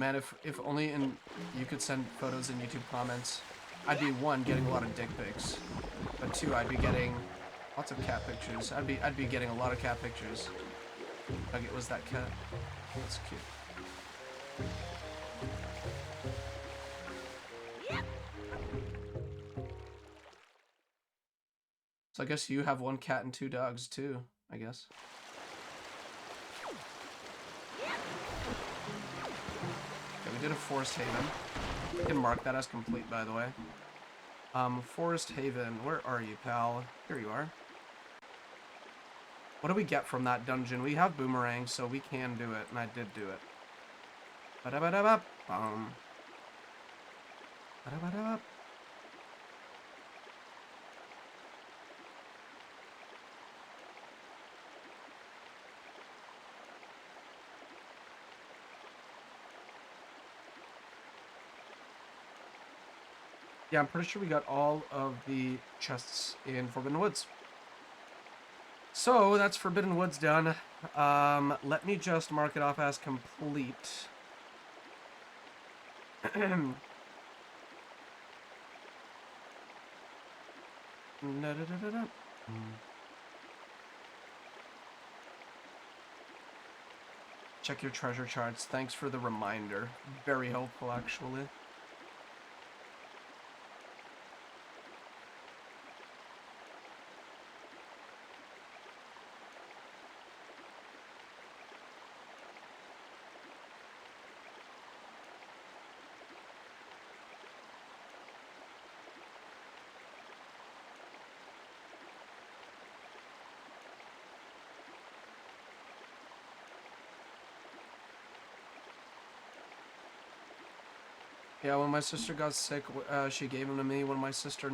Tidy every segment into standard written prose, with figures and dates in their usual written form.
Man, if only you could send photos in YouTube comments, I'd be one, getting a lot of dick pics, but two, I'd be getting lots of cat pictures. I'd be getting a lot of cat pictures. Nugget was that cat. That's cute. So I guess you have one cat and 2 dogs too, I guess. Okay, we did a Forest Haven. We can mark that as complete, by the way. Forest Haven, where are you, pal? Here you are. What do we get from that dungeon? We have boomerangs, so we can do it, and I did do it. Ba-da-ba-da-ba. Ba-da-ba-da-ba. Yeah, I'm pretty sure we got all of the chests in Forbidden Woods. So, that's Forbidden Woods done. Let me just mark it off as complete. Check your treasure charts. Thanks for the reminder. Very helpful, actually. Yeah, when my sister got sick, she gave him to me. When my sister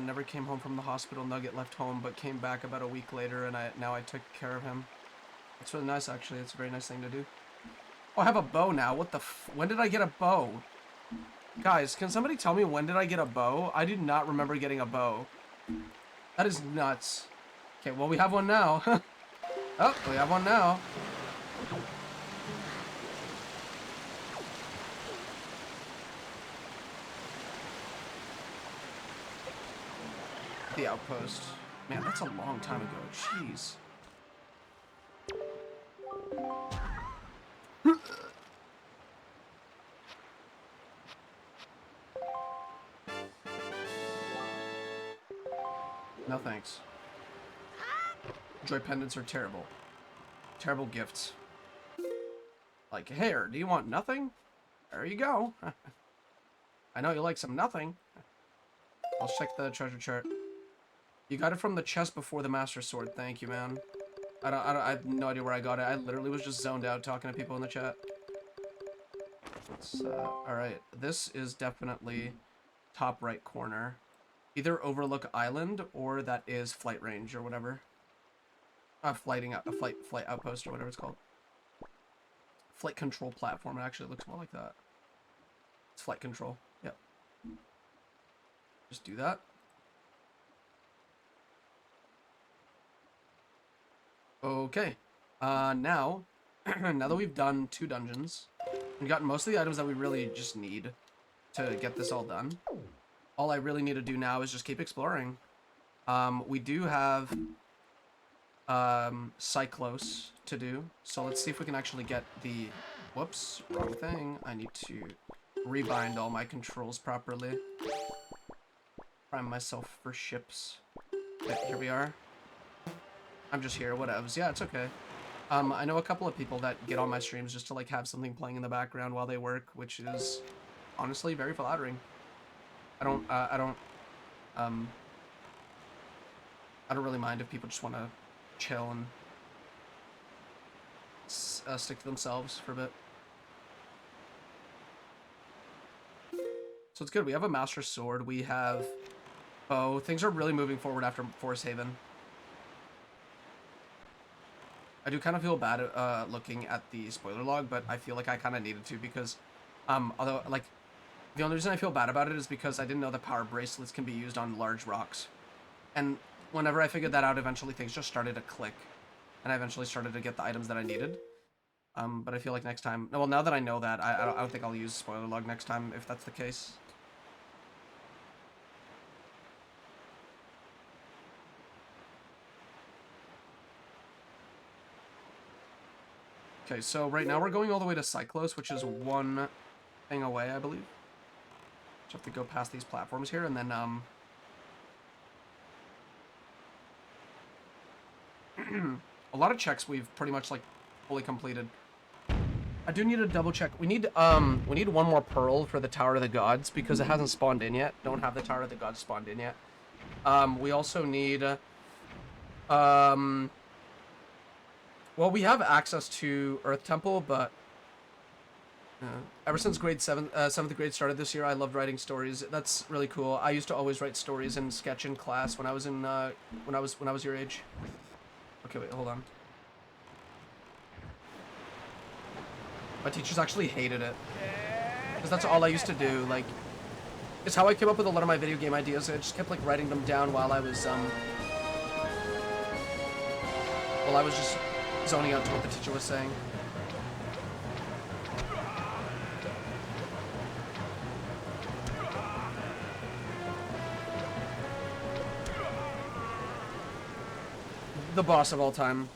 never came home from the hospital, Nugget left home, but came back about a week later, and now I took care of him. It's really nice, actually. It's a very nice thing to do. Oh, I have a bow now. What the when did I get a bow? Guys, can somebody tell me when did I get a bow? I did not remember getting a bow. That is nuts. Okay, well, we have one now. Oh, we have one now. The outpost. Man, that's a long time ago. Jeez. No thanks. Joy pendants are terrible. Terrible gifts. Like, here, do you want nothing? There you go. I know you like some nothing. I'll check the treasure chart. You got it from the chest before the Master Sword. Thank you, man. I have no idea where I got it. I literally was just zoned out talking to people in the chat. Alright. This is definitely top right corner. Either Overlook Island or that is flight range or whatever. Flight outpost or whatever it's called. Flight control platform. It actually looks more like that. It's flight control. Yep. Just do that. Okay. Now that we've done 2 dungeons, we've gotten most of the items that we really just need to get this all done. All I really need to do now is just keep exploring. We do have Cyclos to do, so let's see if we can actually get the... Whoops, wrong thing. I need to rebind all my controls properly. Prime myself for ships. Okay, here we are. I'm just here, whatevs. Yeah, it's okay. I know a couple of people that get on my streams just to like have something playing in the background while they work, which is honestly very flattering. I don't really mind if people just want to chill and stick to themselves for a bit. So it's good. We have a Master Sword. We have bow. Things are really moving forward after Forest Haven. I do kind of feel bad looking at the spoiler log, but I feel like I kind of needed to because, although, like, the only reason I feel bad about it is because I didn't know the power bracelets can be used on large rocks. And whenever I figured that out, eventually things just started to click. And I eventually started to get the items that I needed. But I feel like next time... Well, now that I know that, I don't think I'll use spoiler log next time, if that's the case. Okay, so right now we're going all the way to Cyclos, which is one thing away, I believe. Just have to go past these platforms here, and then, a lot of checks we've pretty much, like, fully completed. I do need to double check. We need one more pearl for the Tower of the Gods, because it hasn't spawned in yet. Don't have the Tower of the Gods spawned in yet. We also need, well, we have access to Earth Temple, but ever since grade 7th grade started this year, I loved writing stories. That's really cool. I used to always write stories and sketch in class when I was in when I was your age. Okay, wait, hold on. My teachers actually hated it, because that's all I used to do. Like, it's how I came up with a lot of my video game ideas. I just kept like writing them down while I was just zoning out to what the teacher was saying. The boss of all time.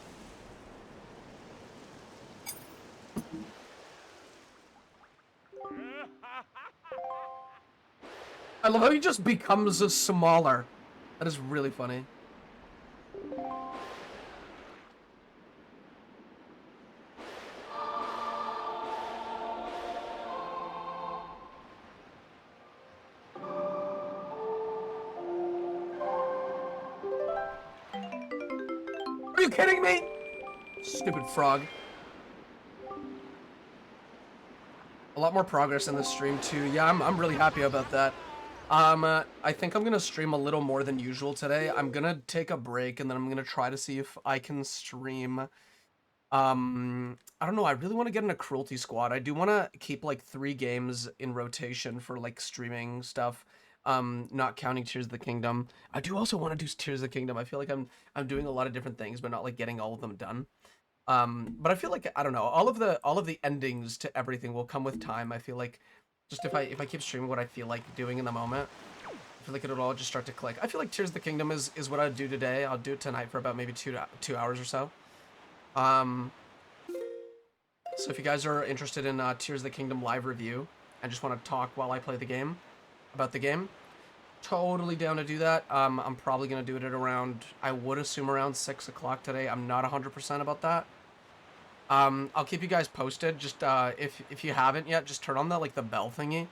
I love how he just becomes smaller. That is really funny. Are you kidding me? Stupid frog. A lot more progress in this stream too. Yeah, I'm really happy about that. I think I'm gonna stream a little more than usual today. I'm gonna take a break and then I'm gonna try to see if I can stream. I don't know. I really want to get in a Cruelty Squad. I do want to keep like 3 games in rotation for like streaming stuff. Not counting Tears of the Kingdom. I do also want to do Tears of the Kingdom. I feel like I'm doing a lot of different things, but not like getting all of them done. But I feel like, I don't know, all of the endings to everything will come with time. I feel like just if I keep streaming what I feel like doing in the moment, I feel like it'll all just start to click. I feel like Tears of the Kingdom is what I'd do today. I'll do it tonight for about maybe 2 hours or so. So if you guys are interested in Tears of the Kingdom live review and just want to talk while I play the game, about the game, totally down to do that. I'm probably going to do it at around, I would assume around 6 o'clock today. I'm not 100% about that. I'll keep you guys posted. Just if you haven't yet, just turn on the bell thingy.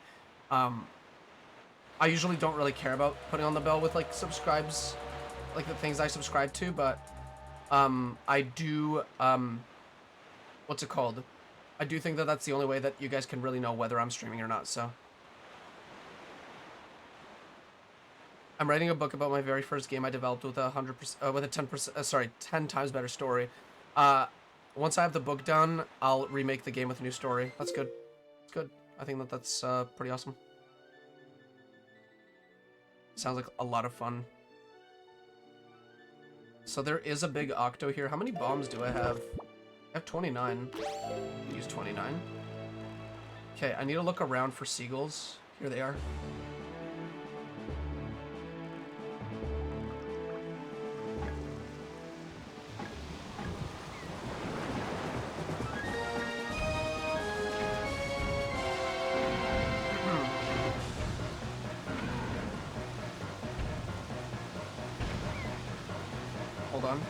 I usually don't really care about putting on the bell with like subscribes, like the things I subscribe to, but I do what's it called? I do think that that's the only way that you guys can really know whether I'm streaming or not. So I'm writing a book about my very first game I developed with 100%, with a 10%, 10 times better story. Once I have the book done, I'll remake the game with a new story. That's good. It's good. I think that's pretty awesome. Sounds like a lot of fun. So there is a big octo here. How many bombs do I have? I have 29. Use 29. Okay, I need to look around for seagulls. Here they are. Hold on.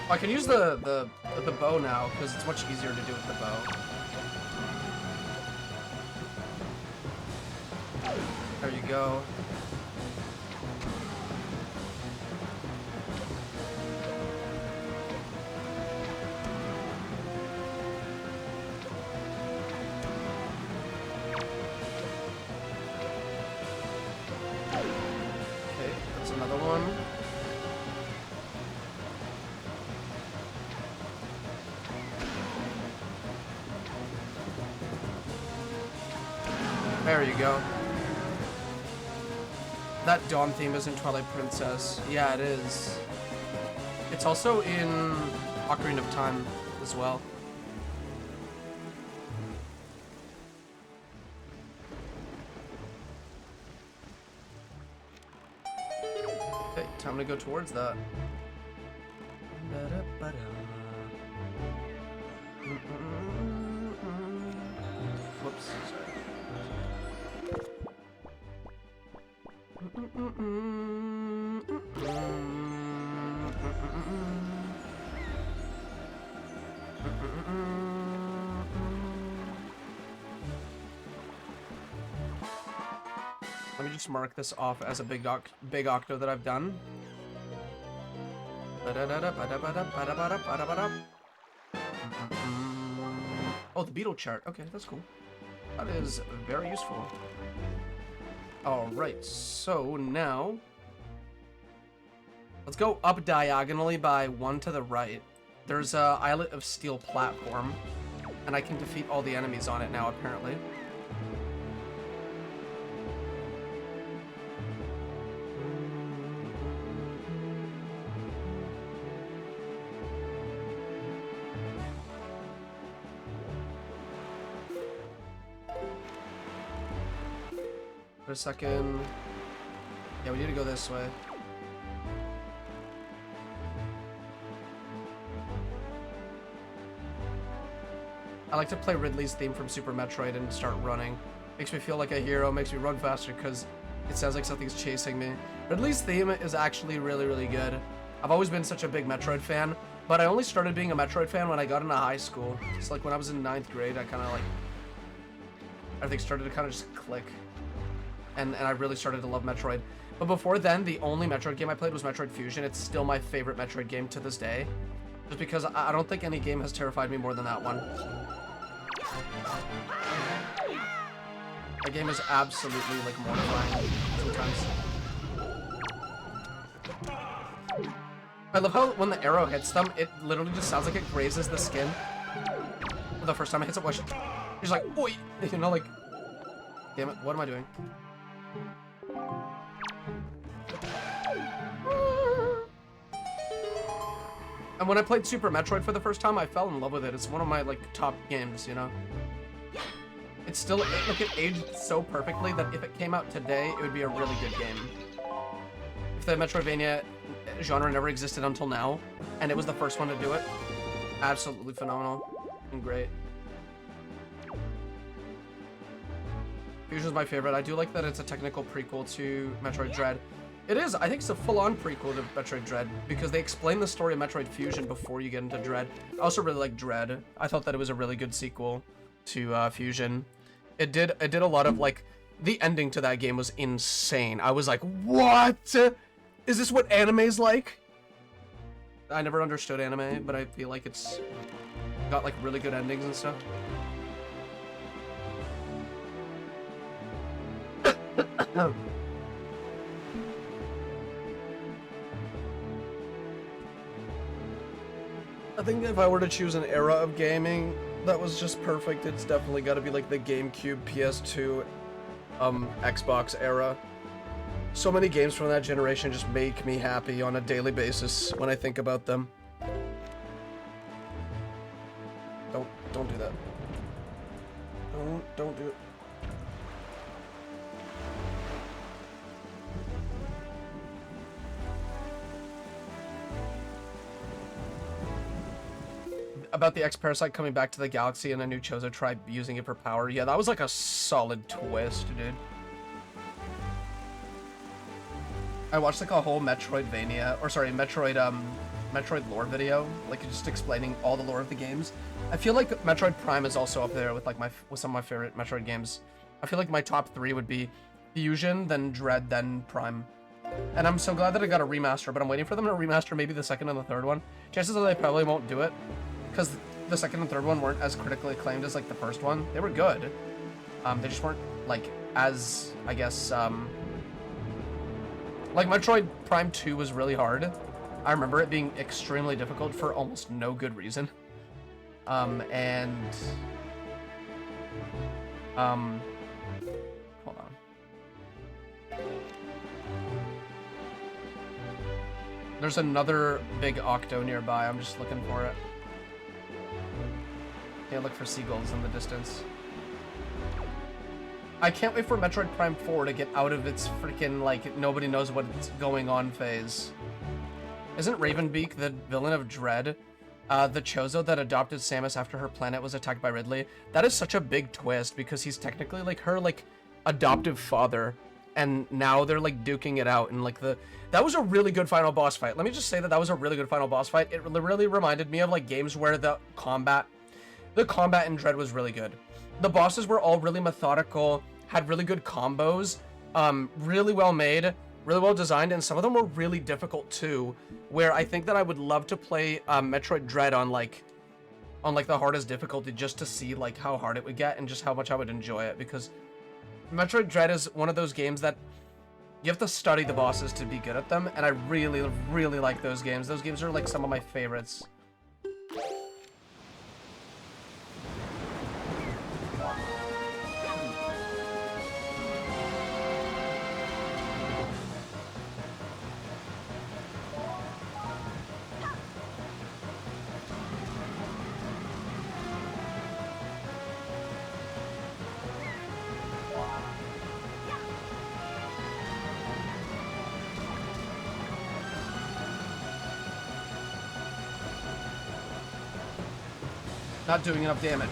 I can use the bow now because it's much easier to do with the bow. There you go. Okay, that's another one. There you go. That Dawn theme is in Twilight Princess. Yeah, it is. It's also in Ocarina of Time as well. Okay, time to go towards that. Whoops. Let me just mark this off as a big octo that I've done. Oh, the beetle chart. Okay, that's cool. That is very useful. Alright, so now let's go up diagonally by one to the right. There's a islet of steel platform, and I can defeat all the enemies on it now, apparently. For a second. Yeah, we need to go this way. I like to play Ridley's theme from Super Metroid and start running. Makes me feel like a hero, makes me run faster because it sounds like something's chasing me. Ridley's theme is actually really, really good. I've always been such a big Metroid fan, but I only started being a Metroid fan when I got into high school. It's like when I was in 9th grade, I kind of like, everything started to kind of just click. And I really started to love Metroid. But before then, the only Metroid game I played was Metroid Fusion. It's still my favorite Metroid game to this day. Just because I don't think any game has terrified me more than that one. That game is absolutely, like, mortifying sometimes. I love how when the arrow hits them, it literally just sounds like it grazes the skin. The first time it hits it, you're just like, oi! You know, like, damn it, what am I doing? And when I played Super Metroid for the first time, I fell in love with it. It's one of my, like, top games, you know? It's still, like, it aged so perfectly that if it came out today, it would be a really good game. If the Metroidvania genre never existed until now, and it was the first one to do it, absolutely phenomenal and great. Fusion's my favorite. I do like that it's a technical prequel to Metroid Dread. It is. I think it's a full-on prequel to Metroid Dread because they explain the story of Metroid Fusion before you get into Dread. I also really like Dread. I thought that it was a really good sequel to Fusion. It did a lot of, like, the ending to that game was insane. I was like, what? Is this what anime's like? I never understood anime, but I feel like it's got, like, really good endings and stuff. I think if I were to choose an era of gaming that was just perfect, it's definitely got to be like the GameCube, PS2, Xbox era. So many games from that generation just make me happy on a daily basis when I think about them. Don't do that. Don't do it. About the X-Parasite coming back to the galaxy and a new Chozo tribe using it for power. Yeah, that was like a solid twist, dude. I watched like a whole Metroidvania, or sorry, Metroid lore video, like just explaining all the lore of the games. I feel like Metroid Prime is also up there with like with some of my favorite Metroid games. I feel like my top 3 would be Fusion, then Dread, then Prime. And I'm so glad that I got a remaster, but I'm waiting for them to remaster maybe the second and the third one. Chances are they probably won't do it, because the second and third one weren't as critically acclaimed as like the first one. They were good. They just weren't like as, I guess, like Metroid Prime 2 was really hard. I remember it being extremely difficult for almost no good reason. Hold on. There's another big octo nearby. I'm just looking for it. Can't look for seagulls in the distance. I can't wait for Metroid Prime 4 to get out of its freaking, like, nobody knows what's going on phase. Isn't Ravenbeak the villain of Dread? The Chozo that adopted Samus after her planet was attacked by Ridley? That is such a big twist, because he's technically, like, her, like, adoptive father. And now they're, like, duking it out, and, like, that was a really good final boss fight. Let me just say that was a really good final boss fight. It really reminded me of, like, games where the combat in Dread was really good. The bosses were all really methodical, had really good combos, really well made, really well designed, and some of them were really difficult too, where I think that I would love to play Metroid Dread on like the hardest difficulty just to see like how hard it would get and just how much I would enjoy it, because Metroid Dread is one of those games that you have to study the bosses to be good at them, and I really, really like those games. Those games are like some of my favorites. Not doing enough damage.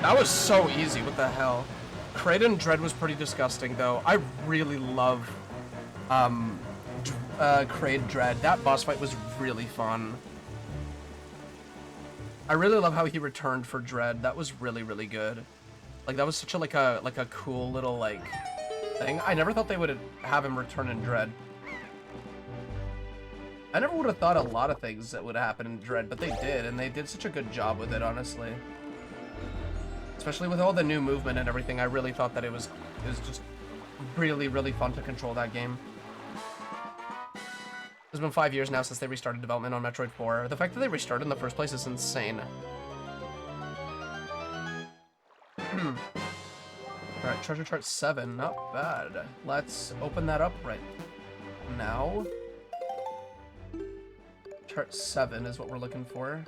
That was so easy, what the hell? Kraden Dread was pretty disgusting though. I really love Kraid Dread. That boss fight was really fun. I really love how he returned for Dread. That was really, really good. Like, that was such a, like a cool little, like, thing. I never thought they would have him return in Dread. I never would have thought a lot of things that would happen in Dread, but they did, and they did such a good job with it, honestly. Especially with all the new movement and everything, I really thought that it was just really, really fun to control that game. It's been 5 years now since they restarted development on Metroid 4. The fact that they restarted in the first place is insane. Alright, Treasure Chart 7, not bad. Let's open that up right now. Chart 7 is what we're looking for.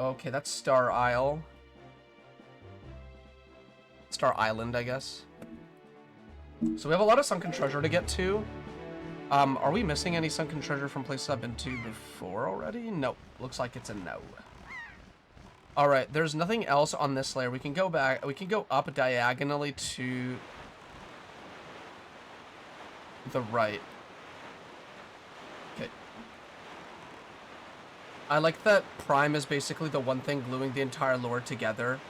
Okay, that's Star Isle. Star Island, I guess. So we have a lot of Sunken Treasure to get to. Are we missing any Sunken Treasure from places I've been to before already? Nope. Looks like it's a no. Alright, there's nothing else on this layer. We can go back. We can go up diagonally to the right. Okay. I like that Prime is basically the one thing gluing the entire lore together.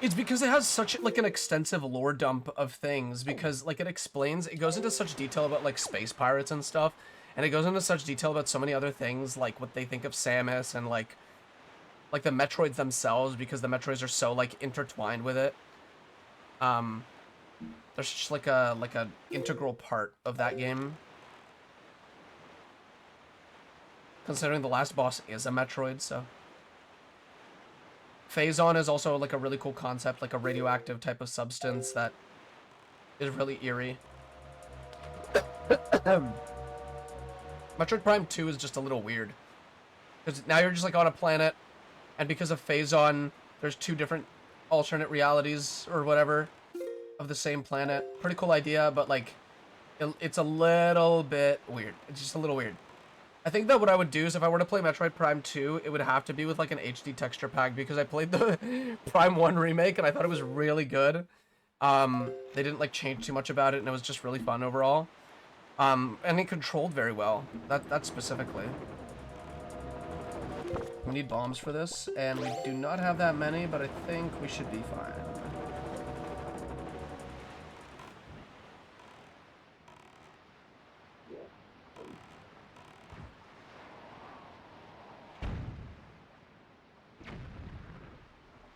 It's because it has such, like, an extensive lore dump of things, because, like, it goes into such detail about, like, space pirates and stuff, and it goes into such detail about so many other things, like, what they think of Samus, and, like the Metroids themselves, because the Metroids are so, like, intertwined with it. They're just, like a integral part of that game. Considering the last boss is a Metroid, so... Phazon is also, like, a really cool concept, like a radioactive type of substance that is really eerie. Metroid Prime 2 is just a little weird. Because now you're just, like, on a planet, and because of Phazon, there's 2 different alternate realities, or whatever, of the same planet. Pretty cool idea, but, like, it's a little bit weird. It's just a little weird. I think that what I would do is if I were to play Metroid Prime 2, it would have to be with, like, an HD texture pack, because I played the Prime 1 remake, and I thought it was really good. They didn't, like, change too much about it, and it was just really fun overall. And it controlled very well. That specifically. We need bombs for this, and we do not have that many, but I think we should be fine.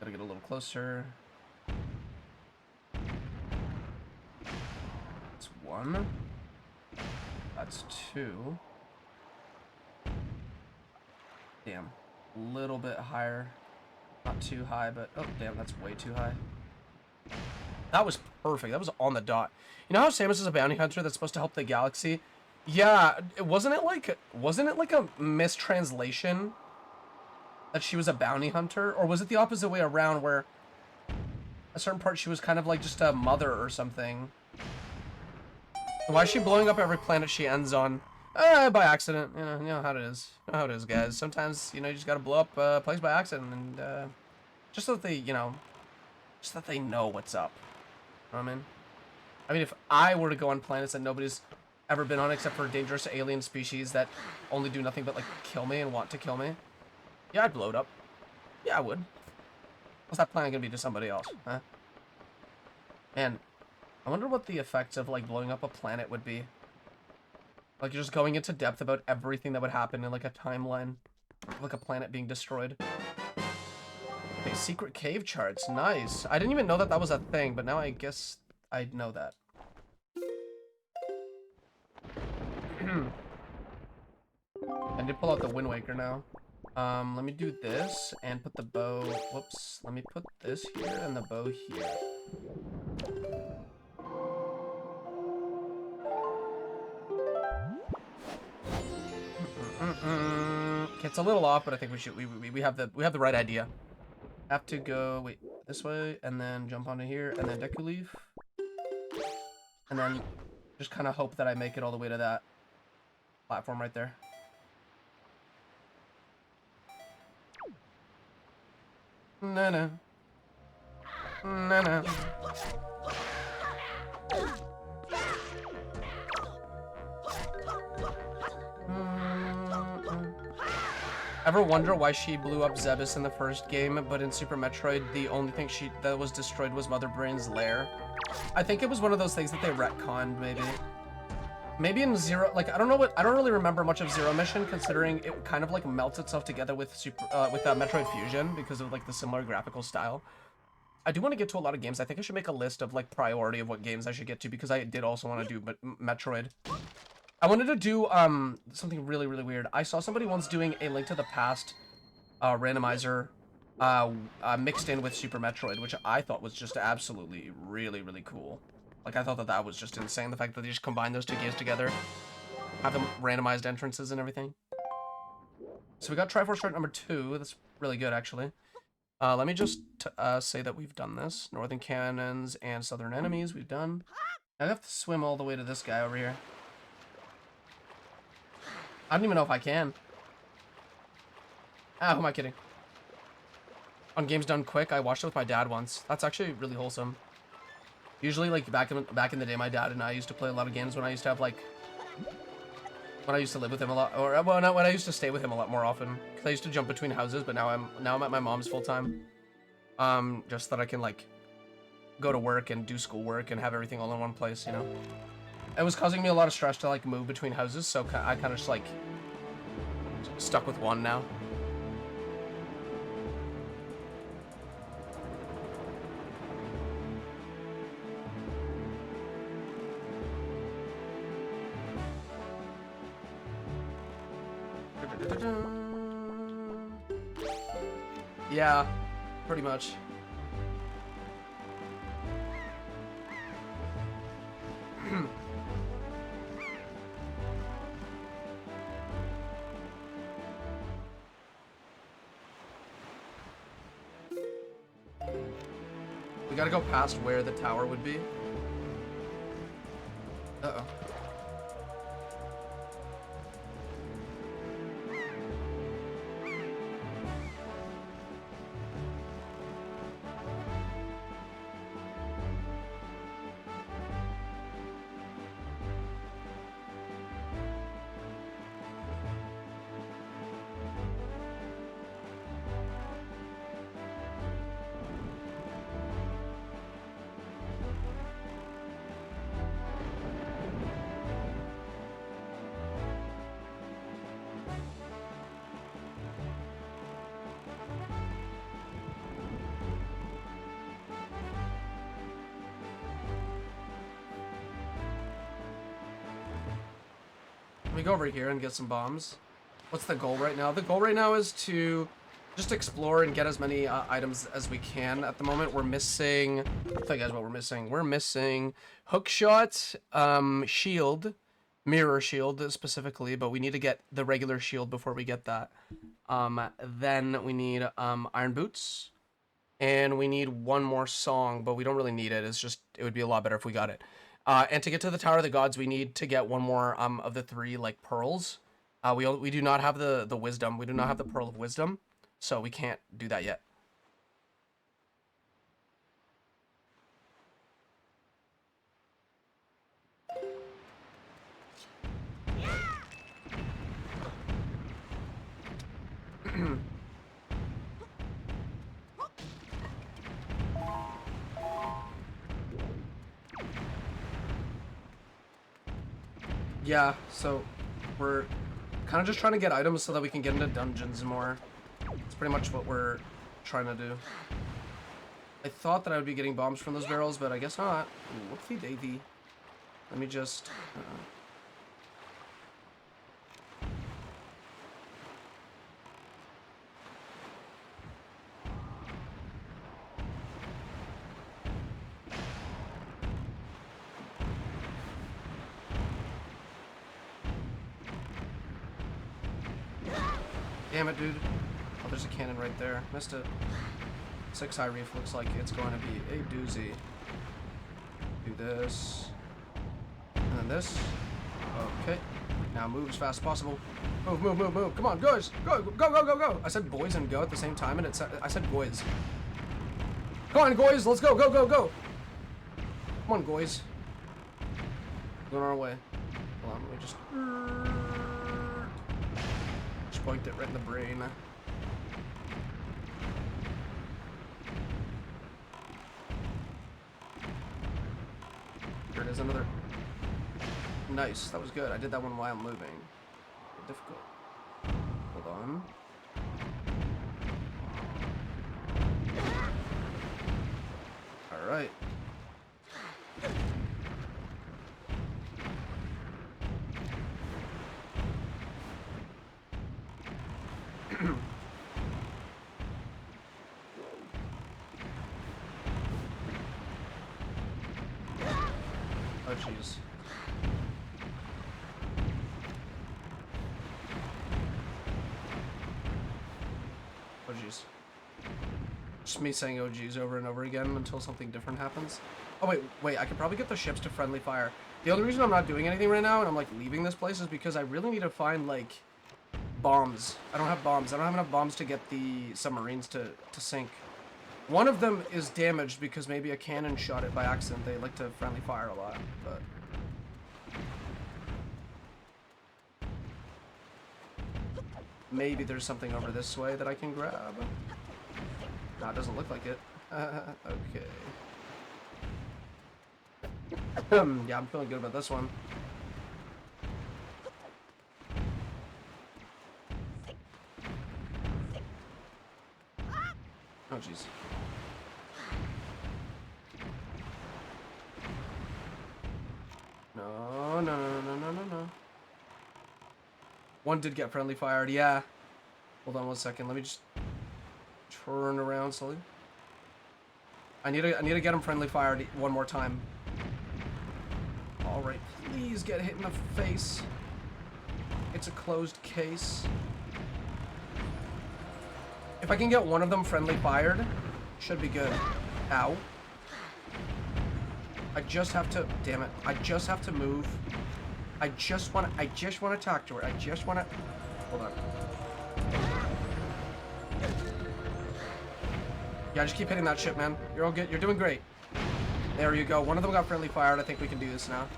Gotta get a little closer. 1. That's 2. Damn. A little bit higher. Not too high, but... Oh, damn, that's way too high. That was perfect. That was on the dot. You know how Samus is a bounty hunter that's supposed to help the galaxy? Yeah, wasn't it like a mistranslation that she was a bounty hunter? Or was it the opposite way around where a certain part she was kind of like just a mother or something? Why is she blowing up every planet she ends on? By accident. You know how it is. You know how it is, guys. Sometimes, you know, you just gotta blow up a place by accident and, just so that they, you know, just that they know what's up. You know what I mean, if I were to go on planets that nobody's ever been on except for dangerous alien species that only do nothing but, like, kill me and want to kill me, yeah, I'd blow it up. Yeah, I would. What's that planet gonna be to somebody else, huh? Man, I wonder what the effects of, like, blowing up a planet would be. Like, you're just going into depth about everything that would happen in, like, a timeline. Like a planet being destroyed. Okay, secret cave charts. Nice. I didn't even know that that was a thing, but now I guess I know that. I did pull out the Wind Waker now. Let me do this and put the bow... Whoops. Let me put this here and the bow here. It's a little off, but I think we should... We have the right idea. Have to go... Wait. This way, and then jump onto here, and then Deku Leaf. And then just kind of hope that I make it all the way to that platform right there. No. Ever wonder why she blew up Zebes in the first game, but in Super Metroid, the only thing that was destroyed was Mother Brain's lair? I think it was one of those things that they retconned, maybe. Maybe in Zero, like, I don't really remember much of Zero Mission, considering it kind of, like, melts itself together with Metroid Fusion, because of, like, the similar graphical style. I do want to get to a lot of games. I think I should make a list of, like, priority of what games I should get to, because I did also want to do Metroid. I wanted to do, something really, really weird. I saw somebody once doing a Link to the Past, randomizer, mixed in with Super Metroid, which I thought was just absolutely really, really cool. Like, I thought that that was just insane, the fact that they just combined those two games together. Have them randomized entrances and everything. So we got Triforce Chart number 2. That's really good, actually. Let me just say that we've done this. Northern Cannons and Southern Enemies, we've done. I have to swim all the way to this guy over here. I don't even know if I can. Ah, who am I kidding? On Games Done Quick, I watched it with my dad once. That's actually really wholesome. Usually, like, back in the day, my dad and I used to play a lot of games when I used to have, like... When I used to live with him a lot, or, well, not when I used to stay with him a lot more often. Because I used to jump between houses, but now I'm at my mom's full-time. Just that I can, like, go to work and do schoolwork and have everything all in one place, you know? It was causing me a lot of stress to, like, move between houses, so I kind of just, like, stuck with one now. Yeah, pretty much. We gotta go past where the tower would be. Uh-oh. Let me go over here and get some bombs. What's the goal right now? The goal right now is to just explore and get as many items as we can. At the moment, we're missing... I'll tell you guys what we're missing. We're missing hookshot, shield, mirror shield specifically, but we need to get the regular shield before we get that. Then we need iron boots, and we need one more song, but we don't really need it. It's just, it would be a lot better if we got it. And to get to the Tower of the Gods, we need to get one more of the 3 like pearls. We do not have the wisdom. We do not have the pearl of wisdom, so we can't do that yet. Yeah, so we're kind of just trying to get items so that we can get into dungeons more. It's pretty much what we're trying to do. I thought that I would be getting bombs from those barrels, but I guess not. Ooh, whoopsie daisy. Let me just... Damn it, dude. Oh, there's a cannon right there. Missed it. 6-eye reef looks like it's going to be a doozy. Do this. And then this. Okay. Now move as fast as possible. Move, move, move, move. Come on, guys. Go, go, go, go, go. I said boys and go at the same time, and I said boys. Come on, boys. Let's go, go, go, go. Come on, boys. Going our way. Hold on, let me just... Spoinked it right in the brain. Here it is, another. Nice, that was good. I did that one while moving. Difficult. Hold on. Alright. Oh, jeez. Oh, jeez. Just me saying oh, jeez over and over again until something different happens. Oh, wait, I could probably get the ships to friendly fire. The only reason I'm not doing anything right now and I'm, like, leaving this place is because I really need to find, like, bombs. I don't have bombs. I don't have enough bombs to get the submarines to sink. One of them is damaged because maybe a cannon shot it by accident. They like to friendly fire a lot, but... Maybe there's something over this way that I can grab. No, it doesn't look like it. Okay. Yeah, I'm feeling good about this one. Oh, jeez. No, no, no, no, no, no, no. One did get friendly fired, yeah. Hold on one second, let me just turn around slowly. I need to get him friendly fired one more time. Alright, please get hit in the face. It's a closed case. If I can get one of them friendly fired, should be good. Ow. I just have to, damn it, I just have to move. I just want to talk to her. I just want to, hold on. Yeah, just keep hitting that shit, man. You're all good. You're doing great. There you go. One of them got friendly fired. I think we can do this now.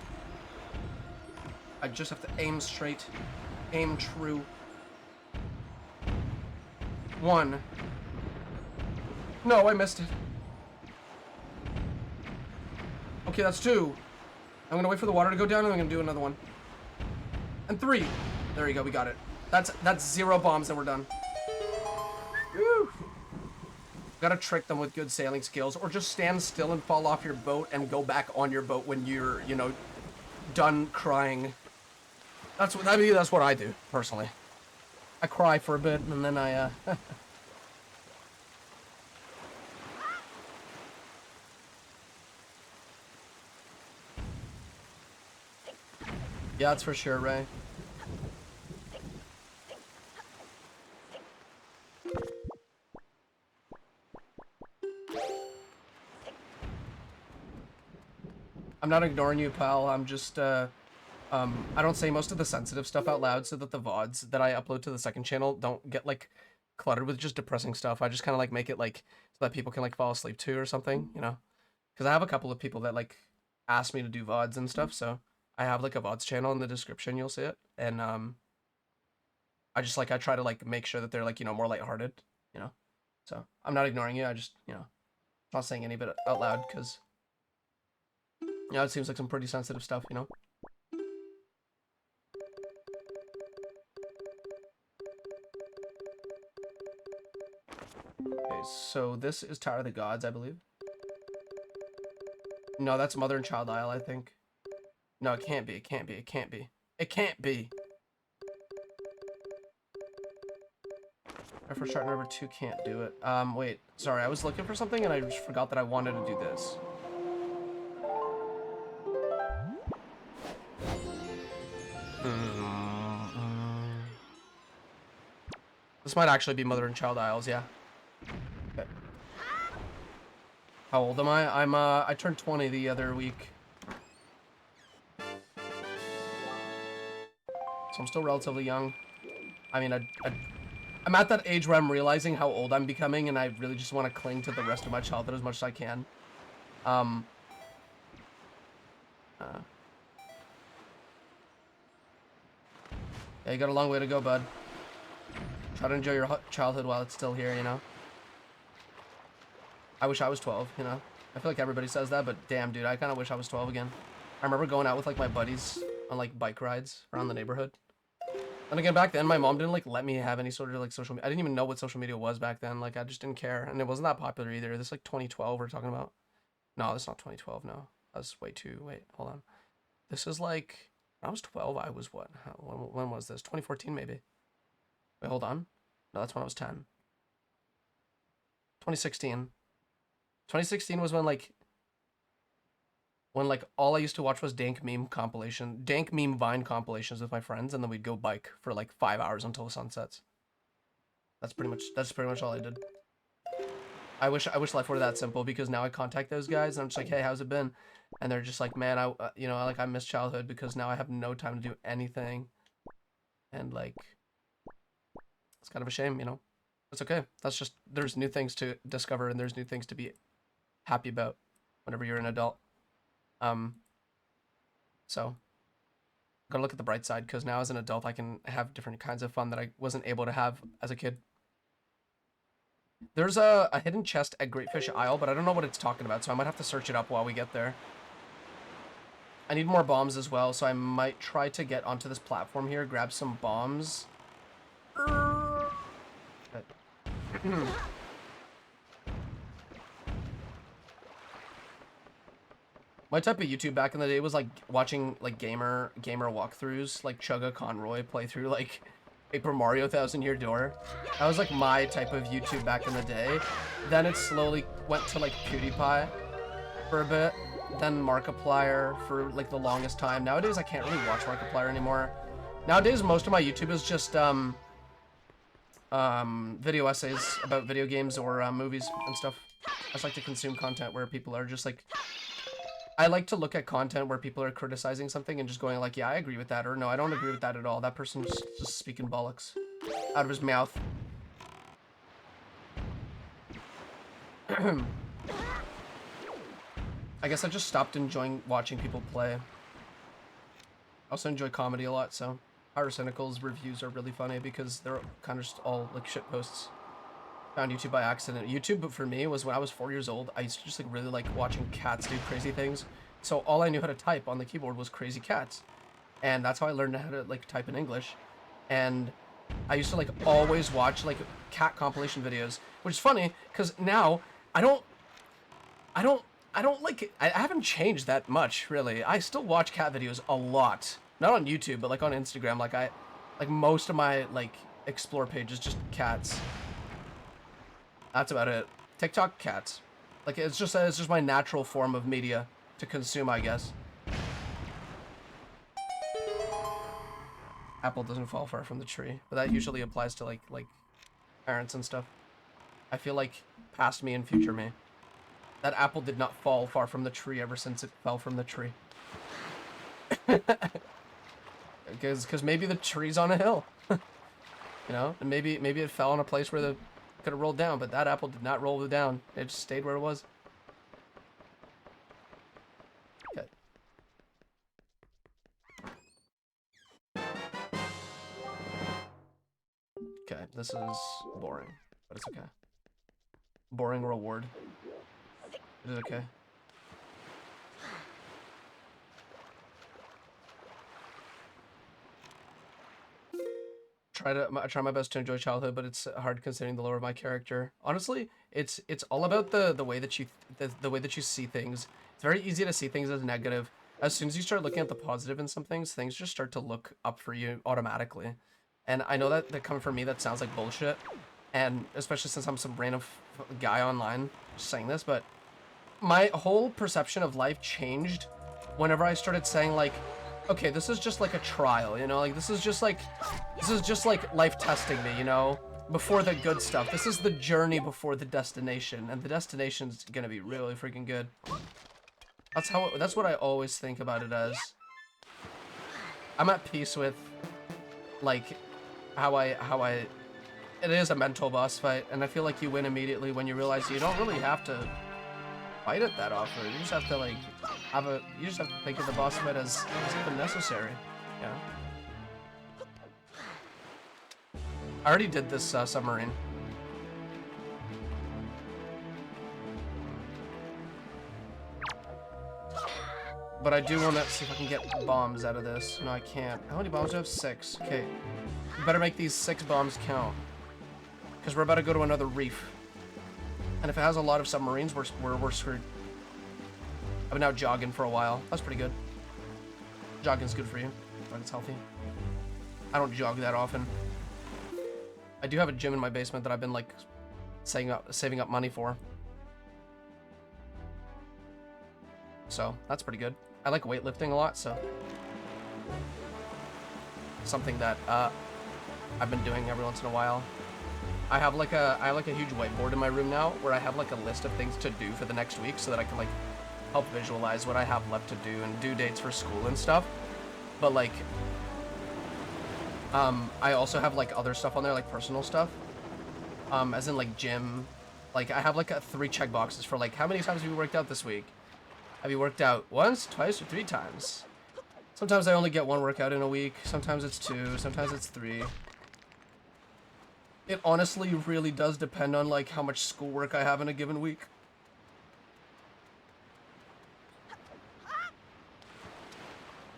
I just have to aim straight. Aim true. One. No, I missed it. Okay, that's 2. I'm gonna wait for the water to go down and I'm gonna do another one. And 3. There you go, we got it. That's 0 bombs and we're done. Woo. Gotta trick them with good sailing skills, or just stand still and fall off your boat and go back on your boat when you're, you know, done crying. That's what I do personally. I cry for a bit and then I yeah, that's for sure, Ray. I'm not ignoring you, pal. I'm just I don't say most of the sensitive stuff out loud so that the VODs that I upload to the second channel don't get like cluttered with just depressing stuff. I just kind of like make it like so that people can like fall asleep to or something, you know? Because I have a couple of people that like ask me to do VODs and stuff, so I have like a VODs channel in the description, you'll see it. And I try to like make sure that they're like, you know, more lighthearted, you know? So I'm not ignoring you, I just, you know, not saying any of it out loud because, you know, it seems like some pretty sensitive stuff, you know? Okay, so this is Tower of the Gods, I believe. No, that's Mother and Child Isle, I think. No, it can't be. It can't be. It can't be. It can't be. Therefore, chart number 2 can't do it. Wait. Sorry, I was looking for something and I just forgot that I wanted to do this. This might actually be Mother and Child Isles, yeah. Okay. How old am I? I turned 20 the other week. So I'm still relatively young. I mean, I'm at that age where I'm realizing how old I'm becoming, and I really just want to cling to the rest of my childhood as much as I can. Yeah, you got a long way to go, bud. Try to enjoy your childhood while it's still here, you know? I wish I was 12, you know? I feel like everybody says that, but damn, dude, I kind of wish I was 12 again. I remember going out with, like, my buddies on, like, bike rides around the neighborhood. And again, back then, my mom didn't, like, let me have any sort of, like, social media. I didn't even know what social media was back then. Like, I just didn't care. And it wasn't that popular either. This, like, 2012 we're talking about. No, that's not 2012, no. That's way too... Wait, hold on. This is, like... When I was 12, I was what? When was this? 2014, maybe. Wait, hold on. No, that's when I was 10. 2016. 2016 was when, like, all I used to watch was dank meme Vine compilations with my friends, and then we'd go bike for like 5 hours until the sun sets. That's pretty much all I did. I wish life were that simple, because now I contact those guys and I'm just like, hey, how's it been? And they're just like, man, I miss childhood because now I have no time to do anything. And like, it's kind of a shame, you know. It's okay. That's just, there's new things to discover and there's new things to be happy about whenever you're an adult. So gotta look at the bright side, because now as an adult I can have different kinds of fun that I wasn't able to have as a kid. There's a hidden chest at Greatfish Isle, but I don't know what it's talking about, so I might have to search it up while we get there. I need more bombs as well, so I might try to get onto this platform here, grab some bombs. My type of YouTube back in the day was like watching like gamer walkthroughs, like Chugga Conroy play through like Paper Mario Thousand Year Door. That was like my type of YouTube back in the day. Then it slowly went to like PewDiePie for a bit, then Markiplier for like the longest time. Nowadays I can't really watch Markiplier anymore. Nowadays most of my YouTube is just video essays about video games or movies and stuff. I just like to consume content where people are just like, I like to look at content where people are criticizing something and just going like, yeah, I agree with that, or no, I don't agree with that at all. That person's just speaking bollocks out of his mouth. I guess I just stopped enjoying watching people play. I also enjoy comedy a lot, so Pyrocynical's reviews are really funny because they're kind of just all like shit posts. Found YouTube by accident. YouTube for me was when I was 4 years old. I used to just like really like watching cats do crazy things. So all I knew how to type on the keyboard was crazy cats. And that's how I learned how to like type in English. And I used to like always watch like cat compilation videos, which is funny because now I haven't changed that much really. I still watch cat videos a lot. not on YouTube, but like on Instagram. Like most of my like explore page is just cats. That's about it. TikTok, cats. Like it's just my natural form of media to consume, I guess. Apple doesn't fall far from the tree, but that usually applies to like parents and stuff. I feel like past me and future me. That apple did not fall far from the tree ever since it fell from the tree. Because maybe the tree's on a hill. You know? And maybe it fell in a place where the could have rolled down, but that apple did not roll down. It just stayed where it was. Okay. Okay, this is boring, but it's okay. Boring reward. It is okay. I try my best to enjoy childhood, but it's hard considering the lore of my character. Honestly, it's all about the way that the way that you see things. It's very easy to see things as negative. As soon as you start looking at the positive in some things just start to look up for you automatically. And I know that coming from me, that sounds like bullshit, and especially since I'm some random guy online saying this, but my whole perception of life changed whenever I started saying like, okay, this is just like a trial, you know, like this is just like life testing me, you know, before the good stuff. This is the journey before the destination, and the destination's gonna be really freaking good. That's what I always think about it as. I'm at peace with like how I it is a mental boss fight, and I feel like you win immediately when you realize you don't really have to fight it that often. You just have to like you just have to think of the boss fight as something necessary. Yeah. I already did this submarine. But I do want to see if I can get bombs out of this. No, I can't. How many bombs do I have? 6. Okay. Better make these 6 bombs count. Because we're about to go to another reef. And if it has a lot of submarines, we're screwed. I've been out jogging for a while. That's pretty good. Jogging's good for you. Jogging's healthy. I don't jog that often. I do have a gym in my basement that I've been like saving up money for. So that's pretty good. I like weightlifting a lot, so something that I've been doing every once in a while. I have like a huge whiteboard in my room now where I have like a list of things to do for the next week so that I can like help visualize what I have left to do and due dates for school and stuff. But like I also have like other stuff on there, like personal stuff. As in like gym. Like I have like 3 check boxes for like how many times have you worked out this week? Have you worked out once, twice, or 3 times? Sometimes I only get 1 workout in a week. Sometimes it's 2. Sometimes it's 3. It honestly really does depend on like how much schoolwork I have in a given week.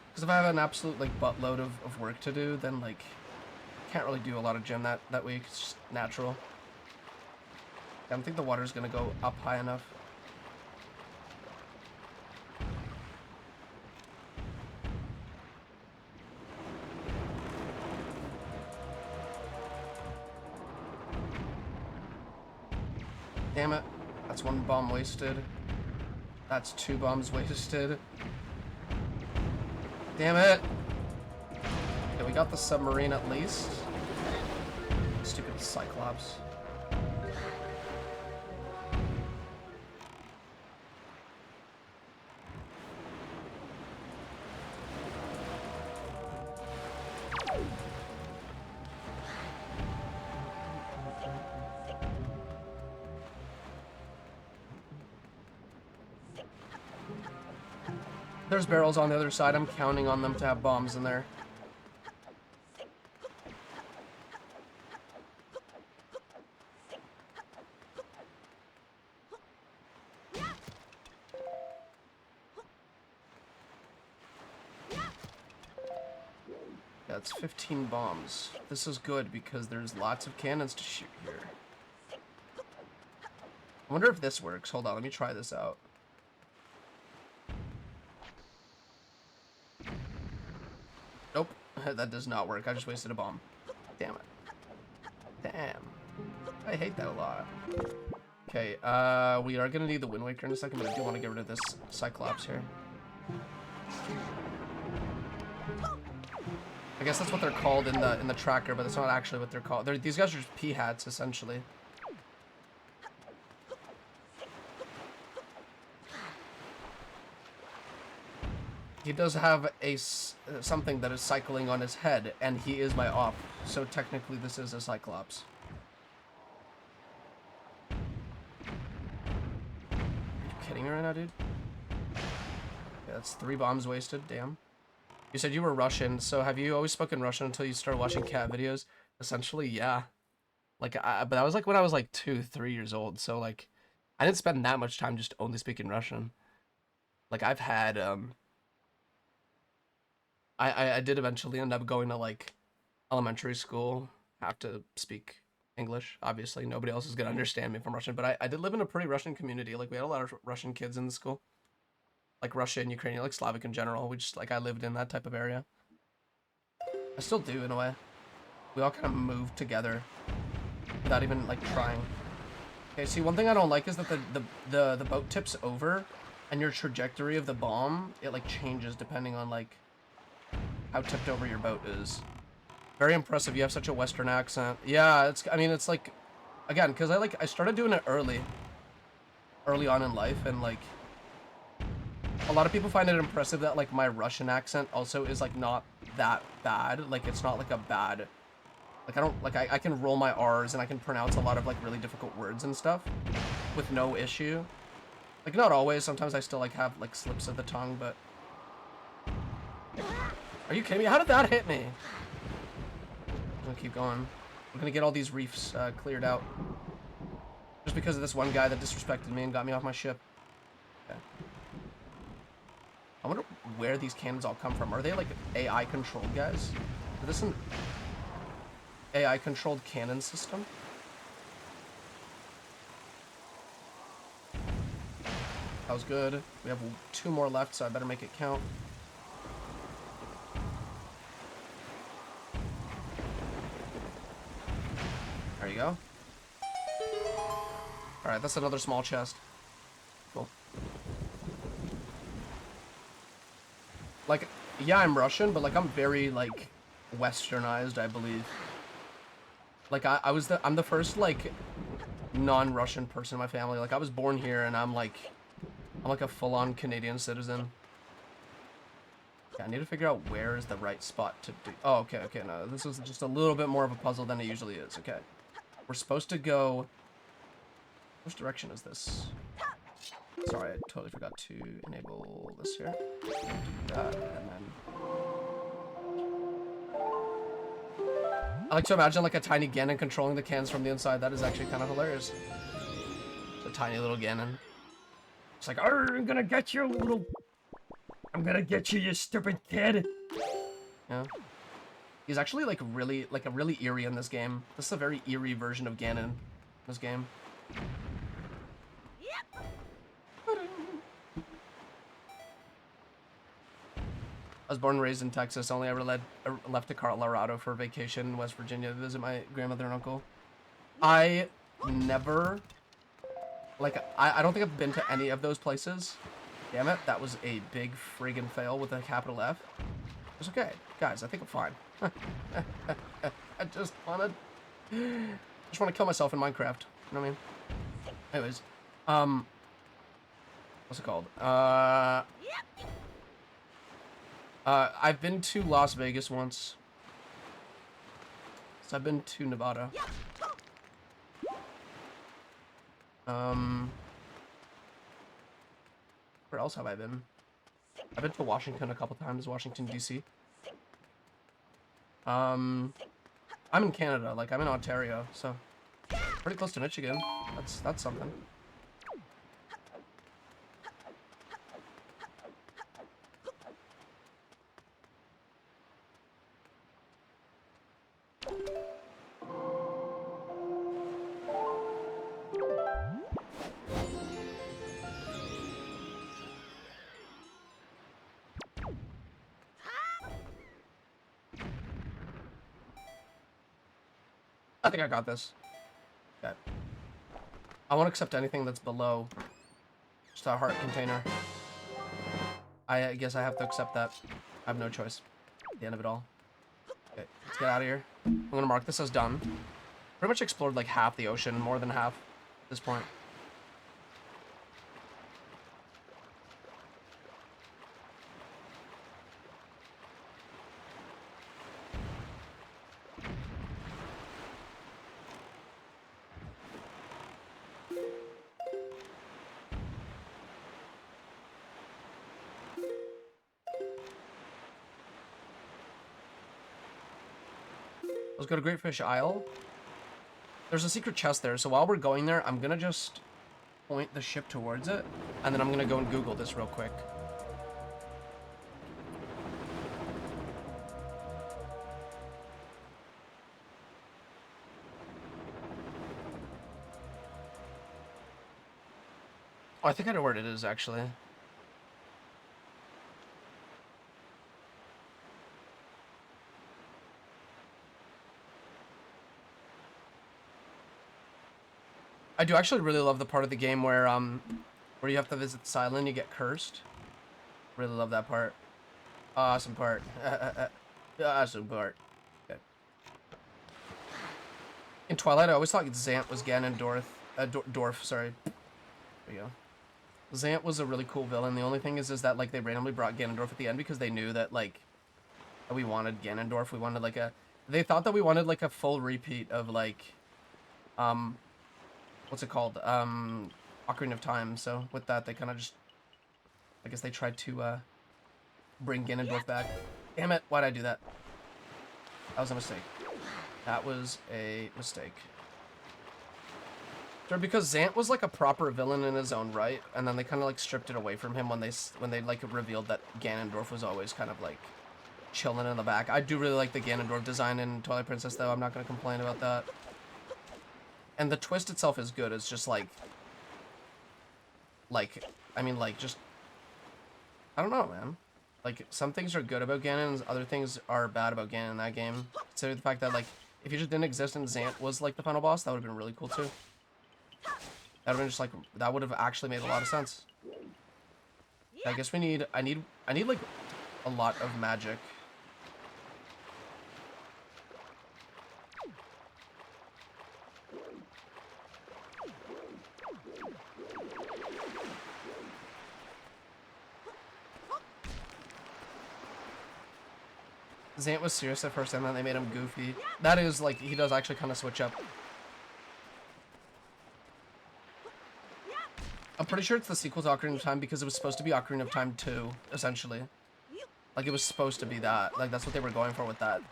Because if I have an absolute like buttload of work to do, then like can't really do a lot of gym that week. It's just natural. I don't think the water's gonna go up high enough. Damn it. That's 1 bomb wasted. That's 2 bombs wasted. Damn it! Okay, we got the submarine at least. Stupid Cyclops. There's barrels on the other side. I'm counting on them to have bombs in there. That's 15 bombs. This is good because there's lots of cannons to shoot here. I wonder if this works. Hold on, let me try this out. That does not work. I just wasted a bomb. Damn it. Damn. I hate that a lot. Okay, we are gonna need the Wind Waker in a second, but I do want to get rid of this Cyclops here. I guess that's what they're called in the tracker, but that's not actually what they're called. These guys are just P-hats, essentially. He does have something that is cycling on his head, and he is my op, so technically this is a Cyclops. Are you kidding me right now, dude? Yeah, that's 3 bombs wasted, damn. You said you were Russian, so have you always spoken Russian until you started watching cat videos? Essentially, yeah. Like, but that was like when I was like 2, 3 years old, so like, I didn't spend that much time just only speaking Russian. Like, I've had, I did eventually end up going to like elementary school, have to speak English. Obviously, nobody else is gonna understand me from Russian, but I did live in a pretty Russian community. Like we had a lot of Russian kids in the school, like Russian, Ukrainian, like Slavic in general. We just like I lived in that type of area. I still do in a way. We all kind of moved together without even like trying. Okay, see, one thing I don't like is that the boat tips over, and your trajectory of the bomb, it like changes depending on like how tipped over your boat is. Very impressive. You have such a Western accent. Yeah, I mean, it's like, again, because I started doing it early on in life, and like, a lot of people find it impressive that like my Russian accent also is like not that bad. Like, it's not like a bad, like, I don't, like, I can roll my R's and I can pronounce a lot of like really difficult words and stuff with no issue. Like, not always. Sometimes I still like have like slips of the tongue, but. Are you kidding me? How did that hit me? I'm gonna keep going. I'm gonna get all these reefs cleared out. Just because of this one guy that disrespected me and got me off my ship. Okay. I wonder where these cannons all come from. Are they like AI controlled guys? Is this an AI controlled cannon system? That was good. We have 2 more left, so I better make it count. There you go. Alright, that's another small chest. Cool. Like, yeah, I'm Russian, but like I'm very like westernized, I believe. Like I'm the first like non-Russian person in my family. Like I was born here and I'm like a full-on Canadian citizen. Yeah, I need to figure out where is the right spot to do. Oh, okay, no, this is just a little bit more of a puzzle than it usually is. Okay. We're supposed to go... Which direction is this? Sorry, I totally forgot to enable this here. Do that, and then... I like to imagine like a tiny Ganon controlling the cans from the inside. That is actually kind of hilarious. It's a tiny little Ganon. It's like, I'm gonna get you, little... I'm gonna get you, you stupid kid! Yeah. He's actually like really eerie in this game. This is a very eerie version of Ganon in this game. Yep. I was born and raised in Texas. Only ever left to Colorado for vacation in West Virginia to visit my grandmother and uncle. I never, like, I don't think I've been to any of those places. Damn it, that was a big friggin' fail with a capital F. It's okay, guys, I think I'm fine. I just wanna kill myself in Minecraft. You know what I mean? Anyways, what's it called? I've been to Las Vegas once. So I've been to Nevada. Where else have I been? I've been to Washington a couple times, Washington, D.C. I'm in Canada, like, I'm in Ontario, so pretty close to Michigan. That's something. I think I got this. Okay. I won't accept anything that's below just a heart container. I guess I have to accept that. I have no choice. At the end of it all. Okay, let's get out of here. I'm gonna mark this as done. Pretty much explored like half the ocean, more than half at this point. Let's go to Great Fish Isle. There's a secret chest there, so while we're going there, I'm gonna just point the ship towards it, and then I'm gonna go and Google this real quick. Oh, I think I know where it is, actually. I do actually really love the part of the game where you have to visit this island, you get cursed. Really love that part. Awesome part. Awesome part. Okay. In Twilight, I always thought Zant was Ganondorf. Dorf, sorry. There we go. Zant was a really cool villain. The only thing is that like they randomly brought Ganondorf at the end because they knew that like we wanted Ganondorf. We wanted like they thought that we wanted like a full repeat of like what's it called? Ocarina of Time. So with that, they kind of just, I guess they tried to bring Ganondorf back. Damn it! Why'd I do that? That was a mistake. That was a mistake. Sure, because Zant was like a proper villain in his own right, and then they kind of like stripped it away from him when they like revealed that Ganondorf was always kind of like chilling in the back. I do really like the Ganondorf design in Twilight Princess, though. I'm not gonna complain about that. And the twist itself is good. It's just like, I mean, like, just, I don't know, man. Like, some things are good about Ganon, and other things are bad about Ganon in that game. So the fact that, like, if he just didn't exist and Zant was, like, the final boss, that would have been really cool, too. That would have been just, like, that would have actually made a lot of sense. I guess I need, like, a lot of magic. Zant was serious at first, and then they made him goofy. That is, like, he does actually kind of switch up. I'm pretty sure it's the sequel to Ocarina of Time because it was supposed to be Ocarina of Time 2, essentially. Like, it was supposed to be that. Like, that's what they were going for with that.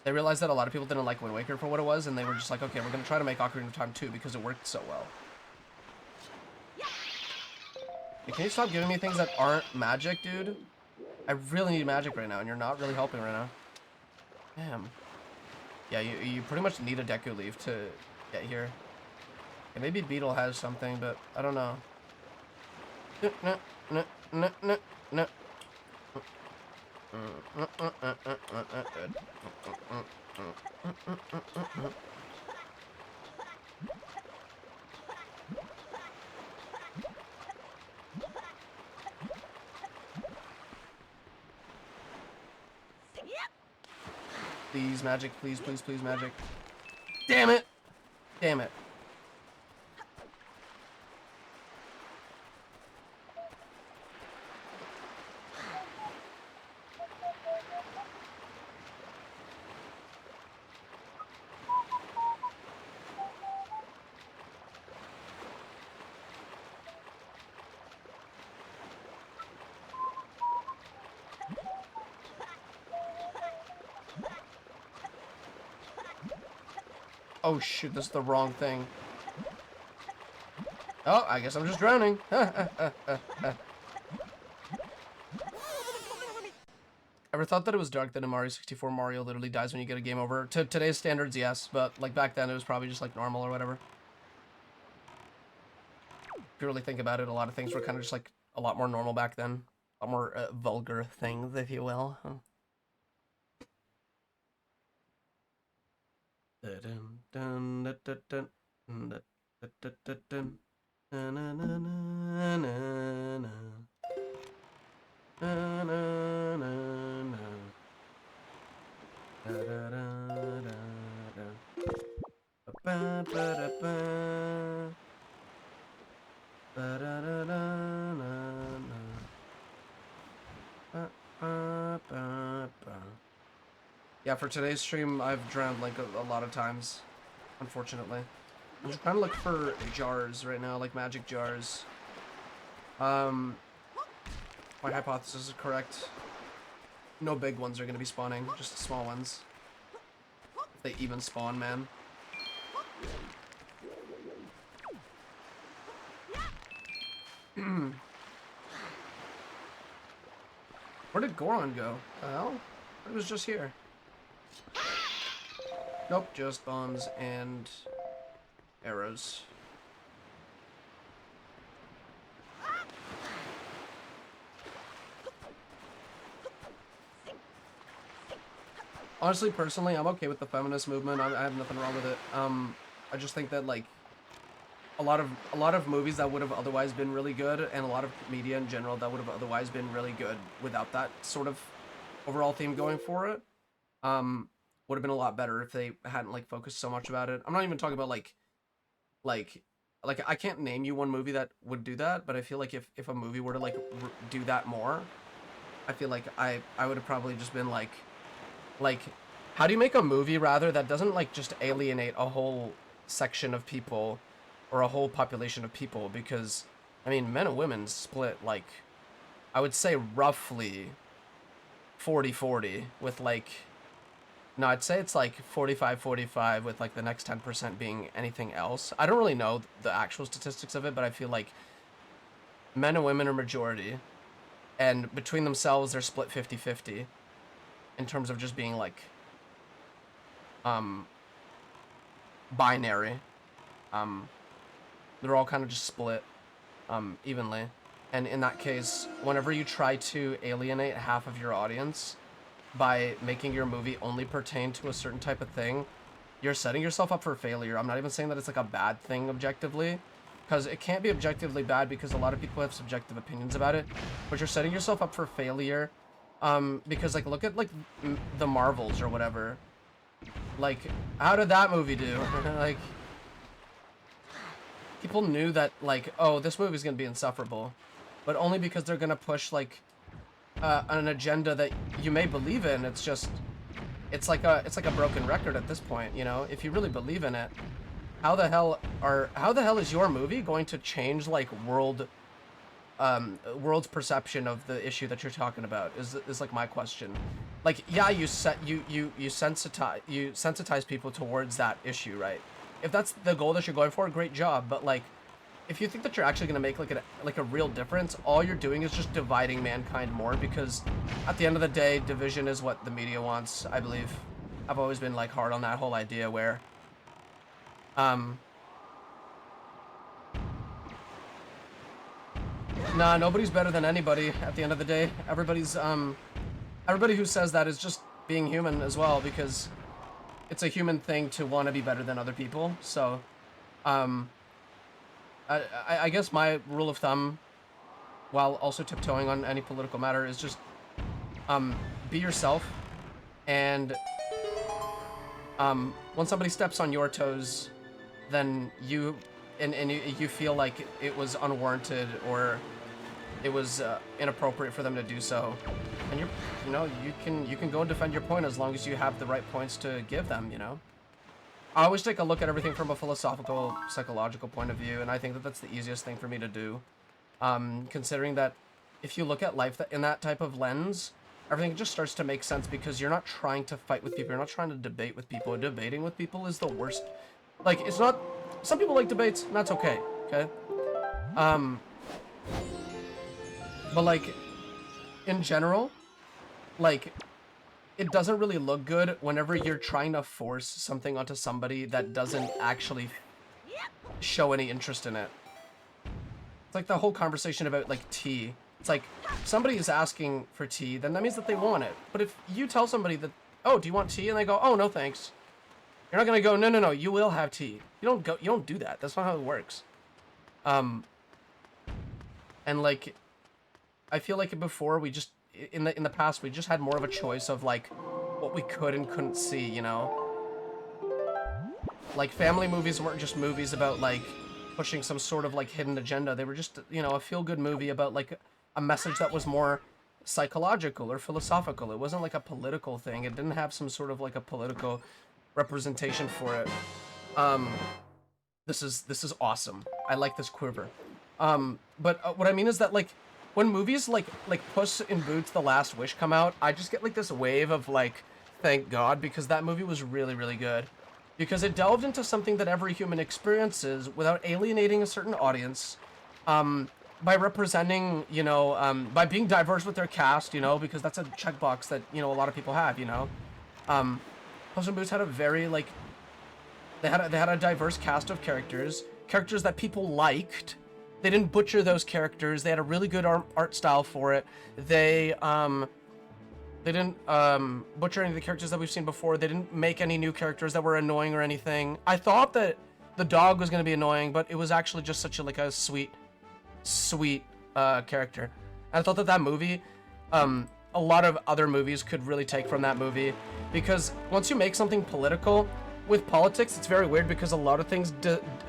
They realized that a lot of people didn't like Wind Waker for what it was, and they were just like, okay, we're going to try to make Ocarina of Time 2 because it worked so well. Hey, can you stop giving me things that aren't magic, dude? I really need magic right now, and you're not really helping right now. Damn. Yeah, you pretty much need a Deku Leaf to get here. Yeah, maybe Beetle has something, but I don't know. No. Please, magic. Please, please, please, magic. Damn it! Damn it. Oh shoot, that's the wrong thing. Oh, I guess I'm just drowning. Ever thought that it was dark that in Mario 64 Mario literally dies when you get a game over? To today's standards, yes, but like back then it was probably just like normal or whatever. If you really think about it, a lot of things were kind of just like a lot more normal back then. A lot more vulgar things, if you will. dun, dun, dun, dun, dun, dun, dun, dun, dun. Na, na, na, na, na, na. Na, na, na, na. Da, da, da, da, da. Ba, ba, da, ba. Ba, da, da, da, na, na. Ba, ba, ba, ba. Yeah, for today's stream, I've drowned like a lot of times, unfortunately. I'm just trying to look for jars right now, like magic jars. My hypothesis is correct. No big ones are gonna be spawning, just small ones. If they even spawn, man. Where did Goron go? The hell? It was just here. Nope, just bombs and arrows. Honestly, personally, I'm okay with the feminist movement. I have nothing wrong with it. I just think that like a lot of movies that would have otherwise been really good, and a lot of media in general that would have otherwise been really good without that sort of overall theme going for it, would have been a lot better if they hadn't like focused so much about it. I'm not even talking about like I can't name you one movie that would do that, but I feel like if a movie were to like do that more, I feel like I would have probably just been like how do you make a movie rather that doesn't like just alienate a whole section of people or a whole population of people? Because I mean, men and women split like I would say roughly 40-40 with like no, I'd say it's like 45-45 with like the next 10% being anything else. I don't really know the actual statistics of it, but I feel like men and women are majority, and between themselves they're split 50-50 in terms of just being like binary. They're all kind of just split evenly, and in that case, whenever you try to alienate half of your audience by making your movie only pertain to a certain type of thing, you're setting yourself up for failure. I'm not even saying that it's like a bad thing objectively, because it can't be objectively bad because a lot of people have subjective opinions about it, but you're setting yourself up for failure. Because like look at like the Marvels or whatever. Like, how did that movie do? Like, people knew that like, oh, this movie's gonna be insufferable, but only because they're gonna push like an agenda that you may believe in. It's just, it's like a broken record at this point, you know? If you really believe in it, how the hell is your movie going to change like world's perception of the issue that you're talking about is like my question. Like, yeah, you sensitize people towards that issue, right? If that's the goal that you're going for, great job. But like, if you think that you're actually gonna make like a real difference, all you're doing is just dividing mankind more, because at the end of the day, division is what the media wants, I believe. I've always been like hard on that whole idea where nah, nobody's better than anybody at the end of the day. Everybody who says that is just being human as well, because it's a human thing to want to be better than other people. So I guess my rule of thumb, while also tiptoeing on any political matter, is just be yourself, and when somebody steps on your toes, then you feel like it was unwarranted or it was inappropriate for them to do so, and you can go and defend your point as long as you have the right points to give them, you know? I always take a look at everything from a philosophical, psychological point of view, and I think that that's the easiest thing for me to do. Considering that if you look at life in that type of lens, everything just starts to make sense, because you're not trying to fight with people, you're not trying to debate with people. Debating with people is the worst. Like, it's not... Some people like debates, and that's okay, okay? But like, in general, like, it doesn't really look good whenever you're trying to force something onto somebody that doesn't actually show any interest in it. It's like the whole conversation about like tea. It's like, somebody is asking for tea, then that means that they want it. But if you tell somebody that, oh, do you want tea? And they go, oh, no thanks. You're not gonna go, no, no, no, you will have tea. You don't do that. That's not how it works. And like, I feel like before we just, in the past, we just had more of a choice of like, what we could and couldn't see, you know? Like, family movies weren't just movies about like, pushing some sort of like hidden agenda. They were just, you know, a feel-good movie about like a message that was more psychological or philosophical. It wasn't like a political thing. It didn't have some sort of like a political representation for it. This is awesome. I like this quiver. But what I mean is that like when movies like Puss in Boots: The Last Wish come out, I just get like this wave of like, thank God, because that movie was really, really good. Because it delved into something that every human experiences without alienating a certain audience, by representing, you know, by being diverse with their cast, you know, because that's a checkbox that, you know, a lot of people have, you know. Puss in Boots had a very, like, they had a diverse cast of characters that people liked. They didn't butcher those characters. They had a really good art style for it. They didn't butcher any of the characters that we've seen before. They didn't make any new characters that were annoying or anything. I thought that the dog was going to be annoying, but it was actually just such a, like, a sweet character. And I thought that movie, a lot of other movies could really take from that movie, because once you make something political, with politics, it's very weird because a lot of things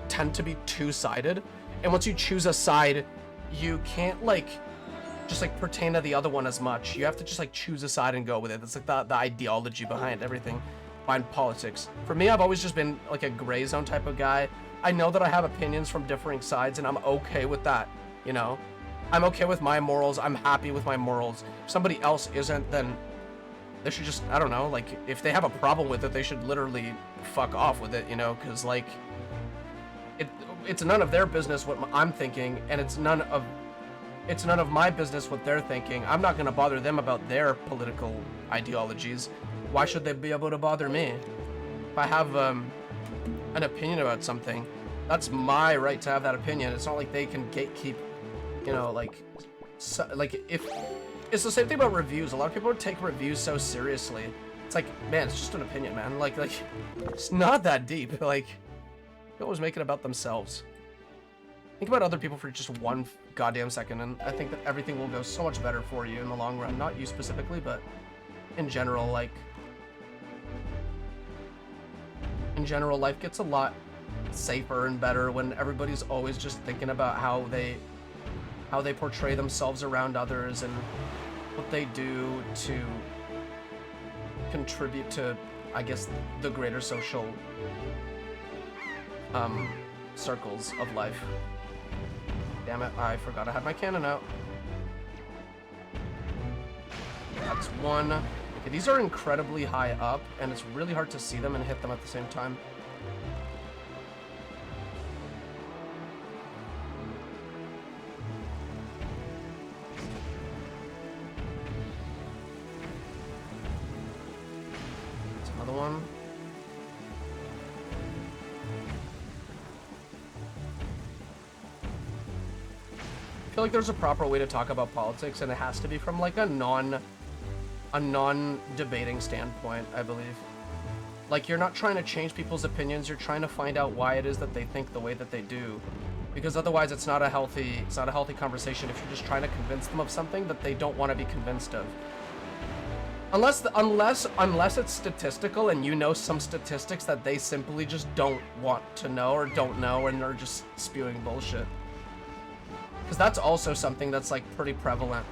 tend to be two-sided. And once you choose a side, you can't, like, just like pertain to the other one as much. You have to just like choose a side and go with it. That's like the ideology behind everything, behind politics. For me, I've always just been like a gray zone type of guy. I know that I have opinions from differing sides, and I'm okay with that, you know? I'm okay with my morals. I'm happy with my morals. If somebody else isn't, then they should just, I don't know, like, if they have a problem with it, they should literally fuck off with it, you know? Because, like, it's none of their business what I'm thinking, and it's none of my business what they're thinking. I'm not going to bother them about their political ideologies. Why should they be able to bother me? If I have an opinion about something, that's my right to have that opinion. It's not like they can gatekeep, you know, like, if it's the same thing about reviews. A lot of people take reviews so seriously. It's like, man, it's just an opinion, man. Like it's not that deep. Like, people always make it about themselves. Think about other people for just one goddamn second, and I think that everything will go so much better for you in the long run. Not you specifically, but in general, like, in general, life gets a lot safer and better when everybody's always just thinking about how they portray themselves around others and what they do to contribute to, I guess, the greater social circles of life. Damn it, I forgot I had my cannon out. That's one. Okay, these are incredibly high up, and it's really hard to see them and hit them at the same time. That's another one. I feel like there's a proper way to talk about politics, and it has to be from like a non-debating standpoint, I believe. Like, you're not trying to change people's opinions, you're trying to find out why it is that they think the way that they do. Because otherwise it's not a healthy conversation if you're just trying to convince them of something that they don't want to be convinced of. Unless it's statistical and you know some statistics that they simply just don't want to know or don't know and are just spewing bullshit. Because that's also something that's like pretty prevalent.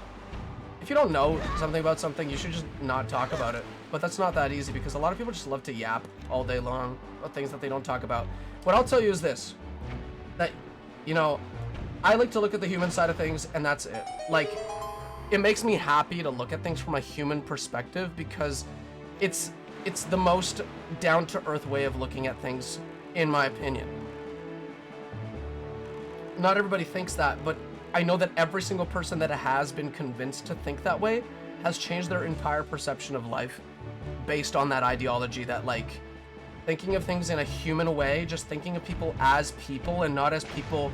If you don't know something about something, you should just not talk about it. But that's not that easy because a lot of people just love to yap all day long about things that they don't talk about. What I'll tell you is this, that, you know, I like to look at the human side of things, and that's it. Like, it makes me happy to look at things from a human perspective because it's the most down-to-earth way of looking at things, in my opinion. Not everybody thinks that, but I know that every single person that has been convinced to think that way has changed their entire perception of life based on that ideology, that, like, thinking of things in a human way, just thinking of people as people and not as people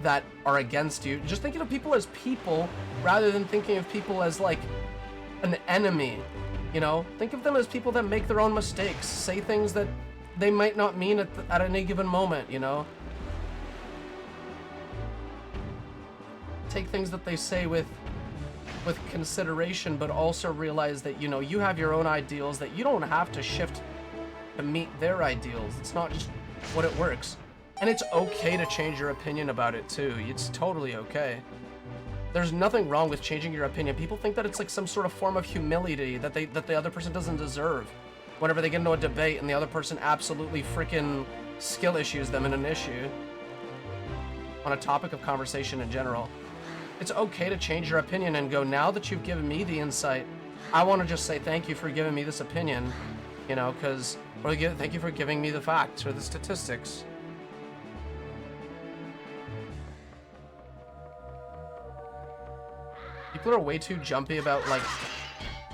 that are against you. Just thinking of people as people rather than thinking of people as, like, an enemy, you know? Think of them as people that make their own mistakes, say things that they might not mean at any given moment, you know? Take things that they say with consideration, but also realize that, you know, you have your own ideals, that you don't have to shift to meet their ideals. It's not just what it works. And it's okay to change your opinion about it too. It's totally okay. There's nothing wrong with changing your opinion. People think that it's like some sort of form of humility that the other person doesn't deserve. Whenever they get into a debate and the other person absolutely freaking skill issues them in an issue on a topic of conversation in general. It's okay to change your opinion and go, now that you've given me the insight, I want to just say thank you for giving me this opinion, you know, thank you for giving me the facts or the statistics. People are way too jumpy about, like,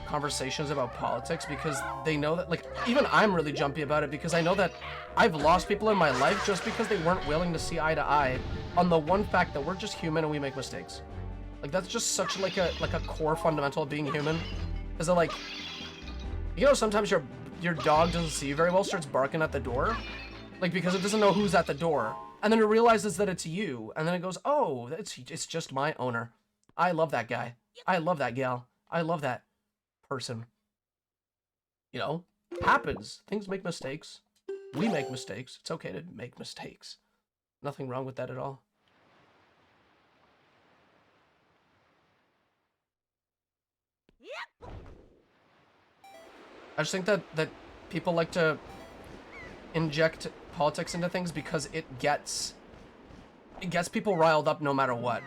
conversations about politics because they know that, like, even I'm really jumpy about it because I know that I've lost people in my life just because they weren't willing to see eye to eye on the one fact that we're just human and we make mistakes. Like, that's just such like a core fundamental of being human. Is that, like, you know, sometimes your dog doesn't see you very well, starts barking at the door, like, because it doesn't know who's at the door, and then it realizes that it's you, and then it goes, oh, it's just my owner. I love that guy. I love that gal. I love that person. You know, happens. Things make mistakes. We make mistakes. It's okay to make mistakes. Nothing wrong with that at all. I just think that people like to inject politics into things because it gets people riled up no matter what.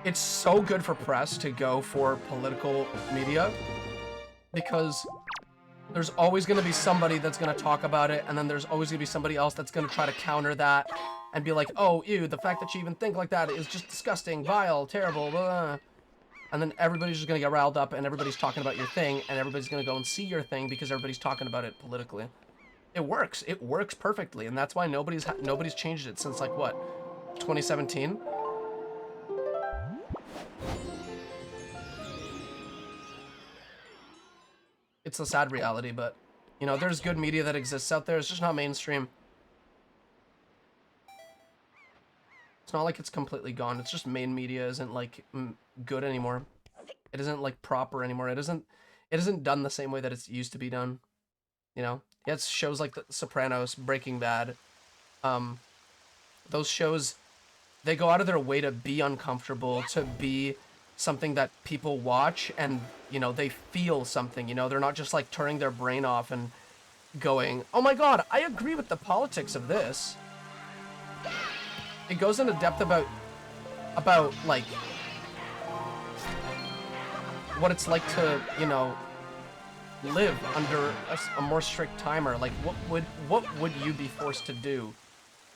It's so good for press to go for political media because there's always going to be somebody that's going to talk about it, and then there's always going to be somebody else that's going to try to counter that and be like, oh, ew, the fact that you even think like that is just disgusting, vile, terrible, blah. And then everybody's just going to get riled up, and everybody's talking about your thing, and everybody's going to go and see your thing because everybody's talking about it politically. It works. It works perfectly, and that's why nobody's changed it since, like, what, 2017? It's a sad reality, but, you know, there's good media that exists out there. It's just not mainstream. It's not like it's completely gone. It's just main media isn't, like, good anymore. It isn't, like, proper anymore. It isn't done the same way that it's used to be done. You know? Yeah, it's shows like The Sopranos, Breaking Bad. Those shows, they go out of their way to be uncomfortable, to be something that people watch and, you know, they feel something, you know? They're not just, like, turning their brain off and going, oh my god, I agree with the politics of this. It goes into depth about like, what it's like to, you know, live under a more strict timer. Like, what would you be forced to do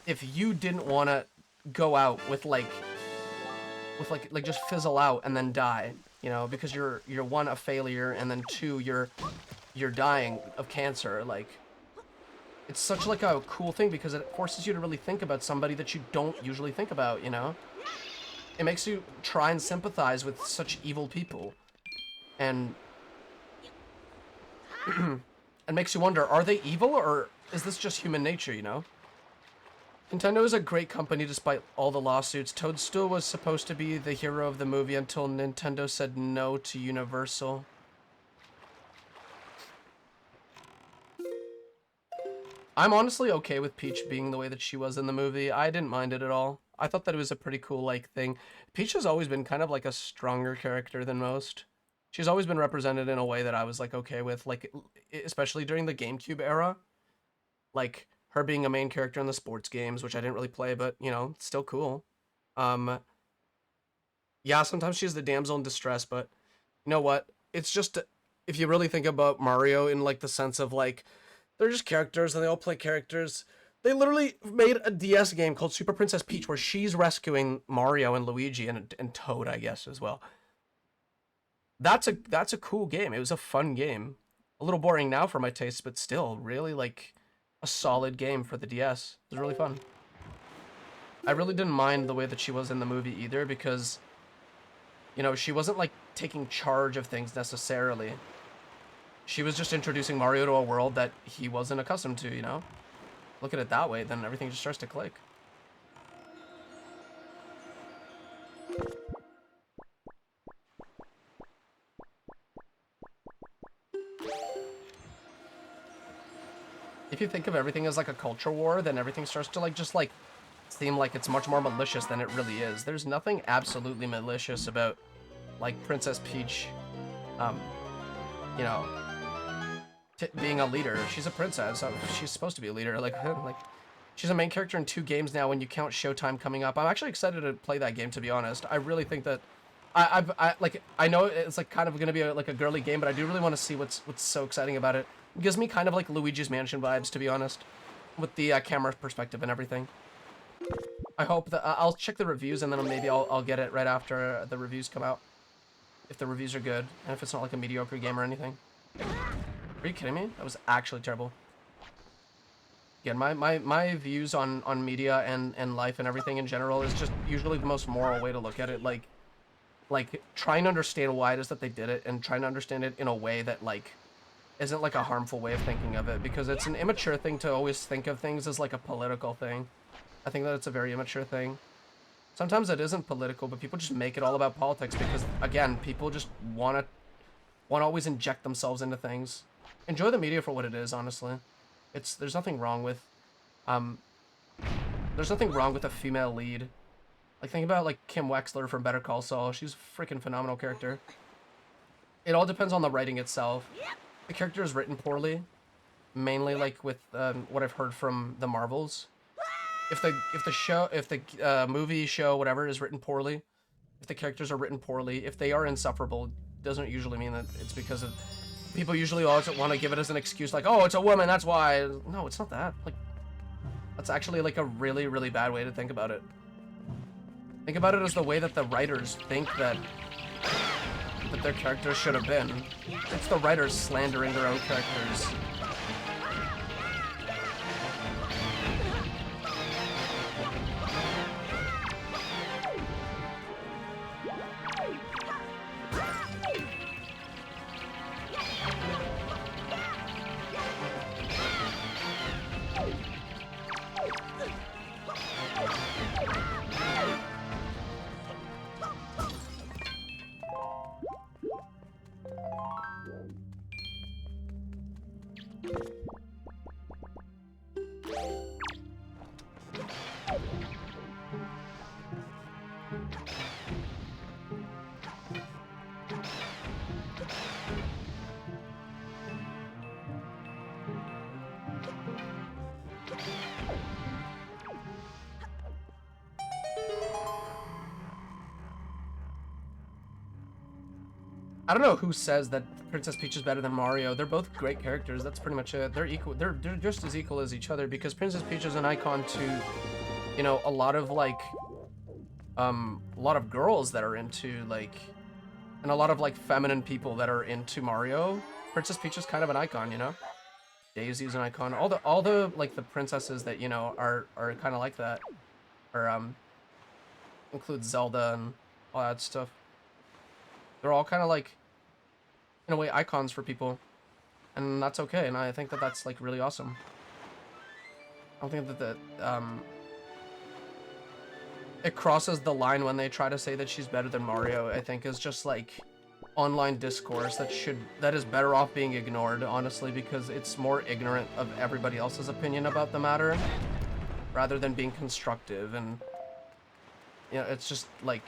if you didn't want to go out with like just fizzle out and then die, you know, because you're one, a failure, and then two, you're dying of cancer. Like, it's such like a cool thing because it forces you to really think about somebody that you don't usually think about, you know? It makes you try and sympathize with such evil people. And it makes you wonder, are they evil or is this just human nature, you know? Nintendo is a great company despite all the lawsuits. Toadstool was supposed to be the hero of the movie until Nintendo said no to Universal. I'm honestly okay with Peach being the way that she was in the movie. I didn't mind it at all. I thought that it was a pretty cool, like, thing. Peach has always been kind of like a stronger character than most. She's always been represented in a way that I was, like, okay with, like, especially during the GameCube era. Like, her being a main character in the sports games, which I didn't really play, but, you know, it's still cool. Yeah, sometimes she's the damsel in distress, but you know what? It's just, if you really think about Mario in, like, the sense of, like, they're just characters and they all play characters. They literally made a DS game called Super Princess Peach where she's rescuing Mario and Luigi and Toad, I guess, as well. That's a cool game. It was a fun game. A little boring now for my taste, but still really, like, a solid game for the DS. It was really fun. I really didn't mind the way that she was in the movie either because, you know, she wasn't, like, taking charge of things necessarily. She was just introducing Mario to a world that he wasn't accustomed to, you know? look at it that way, then everything just starts to click. If you think of everything as like a culture war, then everything starts to like just like seem like it's much more malicious than it really is. There's nothing absolutely malicious about like Princess Peach, um, you know, being a leader. She's a princess, so she's supposed to be a leader. Like she's a main character in 2 games now when you count Showtime coming up. I'm actually excited to play that game, to be honest. I really think that I know it's like kind of gonna be like a girly game, but I do really want to see what's so exciting about it. It gives me kind of like Luigi's Mansion vibes, to be honest, with the camera perspective and everything. I hope that I'll check the reviews, and then maybe I'll get it right after the reviews come out, if the reviews are good, and if it's not like a mediocre game or anything. Are you kidding me? That was actually terrible. Again, my views on media and life and everything in general is just usually the most moral way to look at it. Like trying to understand why it is that they did it, and trying to understand it in a way that like isn't like a harmful way of thinking of it, because it's an immature thing to always think of things as like a political thing. I think that it's a very immature thing. Sometimes it isn't political, but people just make it all about politics because, again, people just want to always inject themselves into things. Enjoy the media for what it is, honestly. There's nothing wrong with there's nothing wrong with a female lead. Like, think about like Kim Wexler from Better Call Saul. She's a freaking phenomenal character. It all depends on the writing itself. The character is written poorly, mainly like with what I've heard from the Marvels. If the movie, show, whatever is written poorly, if the characters are written poorly, if they are insufferable, doesn't usually mean that it's because of people usually always want to give it as an excuse, like, oh, it's a woman, that's why. No, it's not that. Like, that's actually like a really, really bad way to think about it. Think about it as the way that the writers think that their characters should have been. It's the writers slandering their own characters. I don't know who says that Princess Peach is better than Mario. They're both great characters. That's pretty much it. They're equal. They're just as equal as each other, because Princess Peach is an icon to, you know, a lot of like, a lot of girls that are into like, and a lot of like feminine people that are into Mario. Princess Peach is kind of an icon, you know. Daisy's an icon. All the like the princesses that, you know, are kind of like that, or include Zelda and all that stuff. They're all kind of like, in a way, icons for people, and that's okay. And I think that that's like really awesome. I don't think that it crosses the line when they try to say that she's better than Mario. I think is just like online discourse that is better off being ignored, honestly, because it's more ignorant of everybody else's opinion about the matter, rather than being constructive. And you know, it's just like,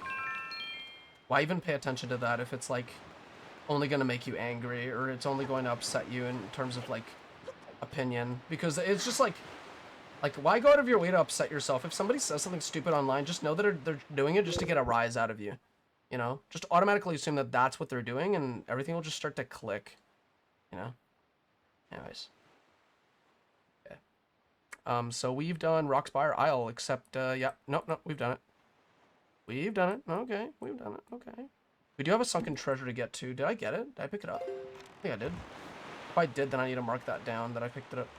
why even pay attention to that if it's like only going to make you angry, or it's only going to upset you in terms of like opinion? Because it's just like why go out of your way to upset yourself? If somebody says something stupid online, just know that they're doing it just to get a rise out of you. You know, just automatically assume that that's what they're doing, and everything will just start to click. You know. Anyways. Okay. So we've done Rockspire Isle, except yeah, no, we've done it. We've done it. Okay, we've done it. Okay. We do have a Sunken Treasure to get to. Did I get it? Did I pick it up? I think I did. If I did, then I need to mark that down, that I picked it up.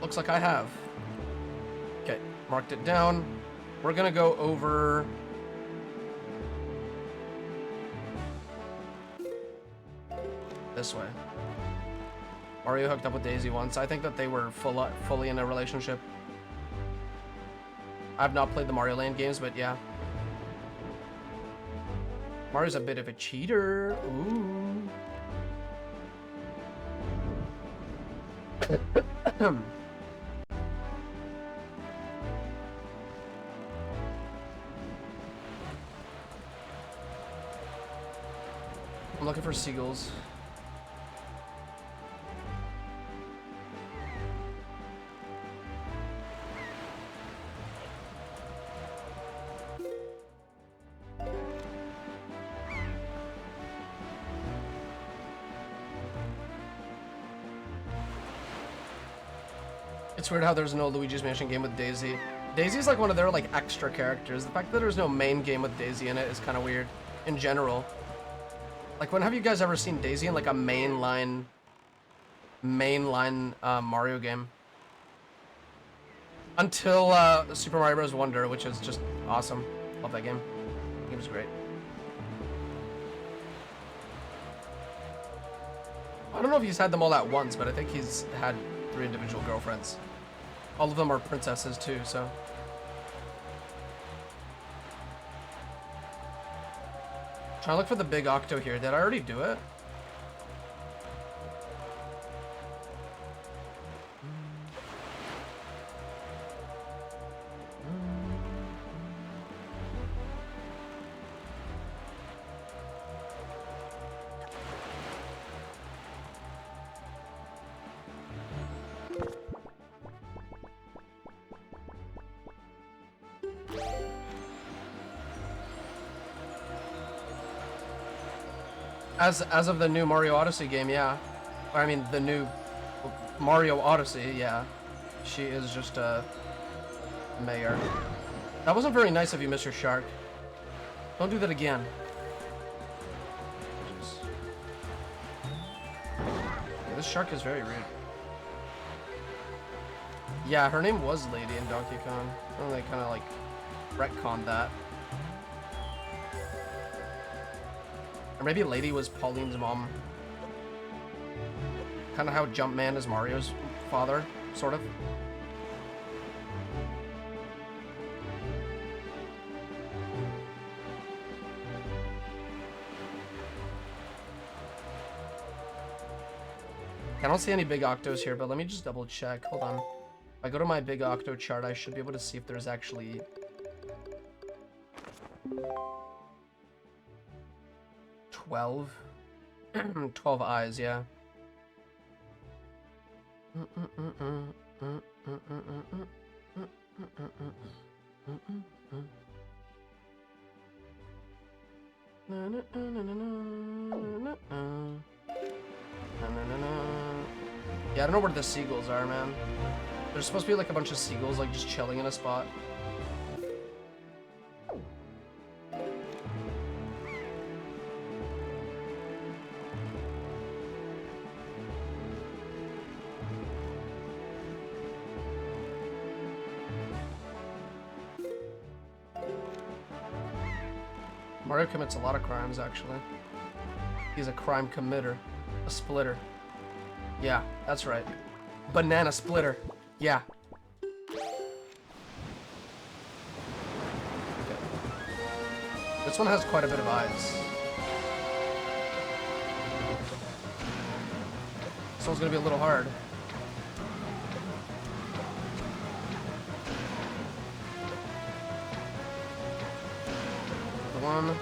Looks like I have. Okay, marked it down. We're gonna go over... this way. Mario hooked up with Daisy once. I think that they were fully in a relationship. I've not played the Mario Land games, but yeah. Mario's a bit of a cheater. Ooh. I'm looking for seagulls. It's weird how there's no Luigi's Mansion game with Daisy. Daisy's like one of their like extra characters. The fact that there's no main game with Daisy in it is kind of weird in general. Like, when have you guys ever seen Daisy in like a mainline Mario game? Until Super Mario Bros. Wonder, which is just awesome. Love that game. The game's great. I don't know if he's had them all at once, but I think he's had 3 individual girlfriends. All of them are princesses too, so. Trying to look for the big octo here. Did I already do it? As of the new Mario Odyssey game, yeah. I mean, the new Mario Odyssey, yeah. She is just a mayor. That wasn't very nice of you, Mr. Shark. Don't do that again. Yeah, this shark is very rude. Yeah, her name was Lady in Donkey Kong. And they kind of like retconned that. Or maybe Lady was Pauline's mom. Kind of how Jumpman is Mario's father, sort of. I don't see any big octos here, but let me just double check. Hold on. If I go to my big octo chart, I should be able to see if there's actually 12. 12 eyes, yeah. Yeah, I don't know where the seagulls are, man. There's supposed to be like a bunch of seagulls like just chilling in a spot. Mario commits a lot of crimes, actually. He's a crime committer. A splitter. Yeah, that's right. Banana splitter. Yeah. Okay. This one has quite a bit of eyes. This one's gonna be a little hard. One.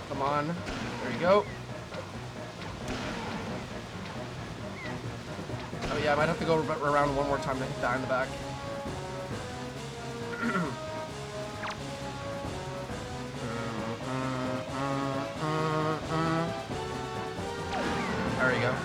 Come on. There you go. Oh yeah, I might have to go around one more time to hit that in the back. There There you go.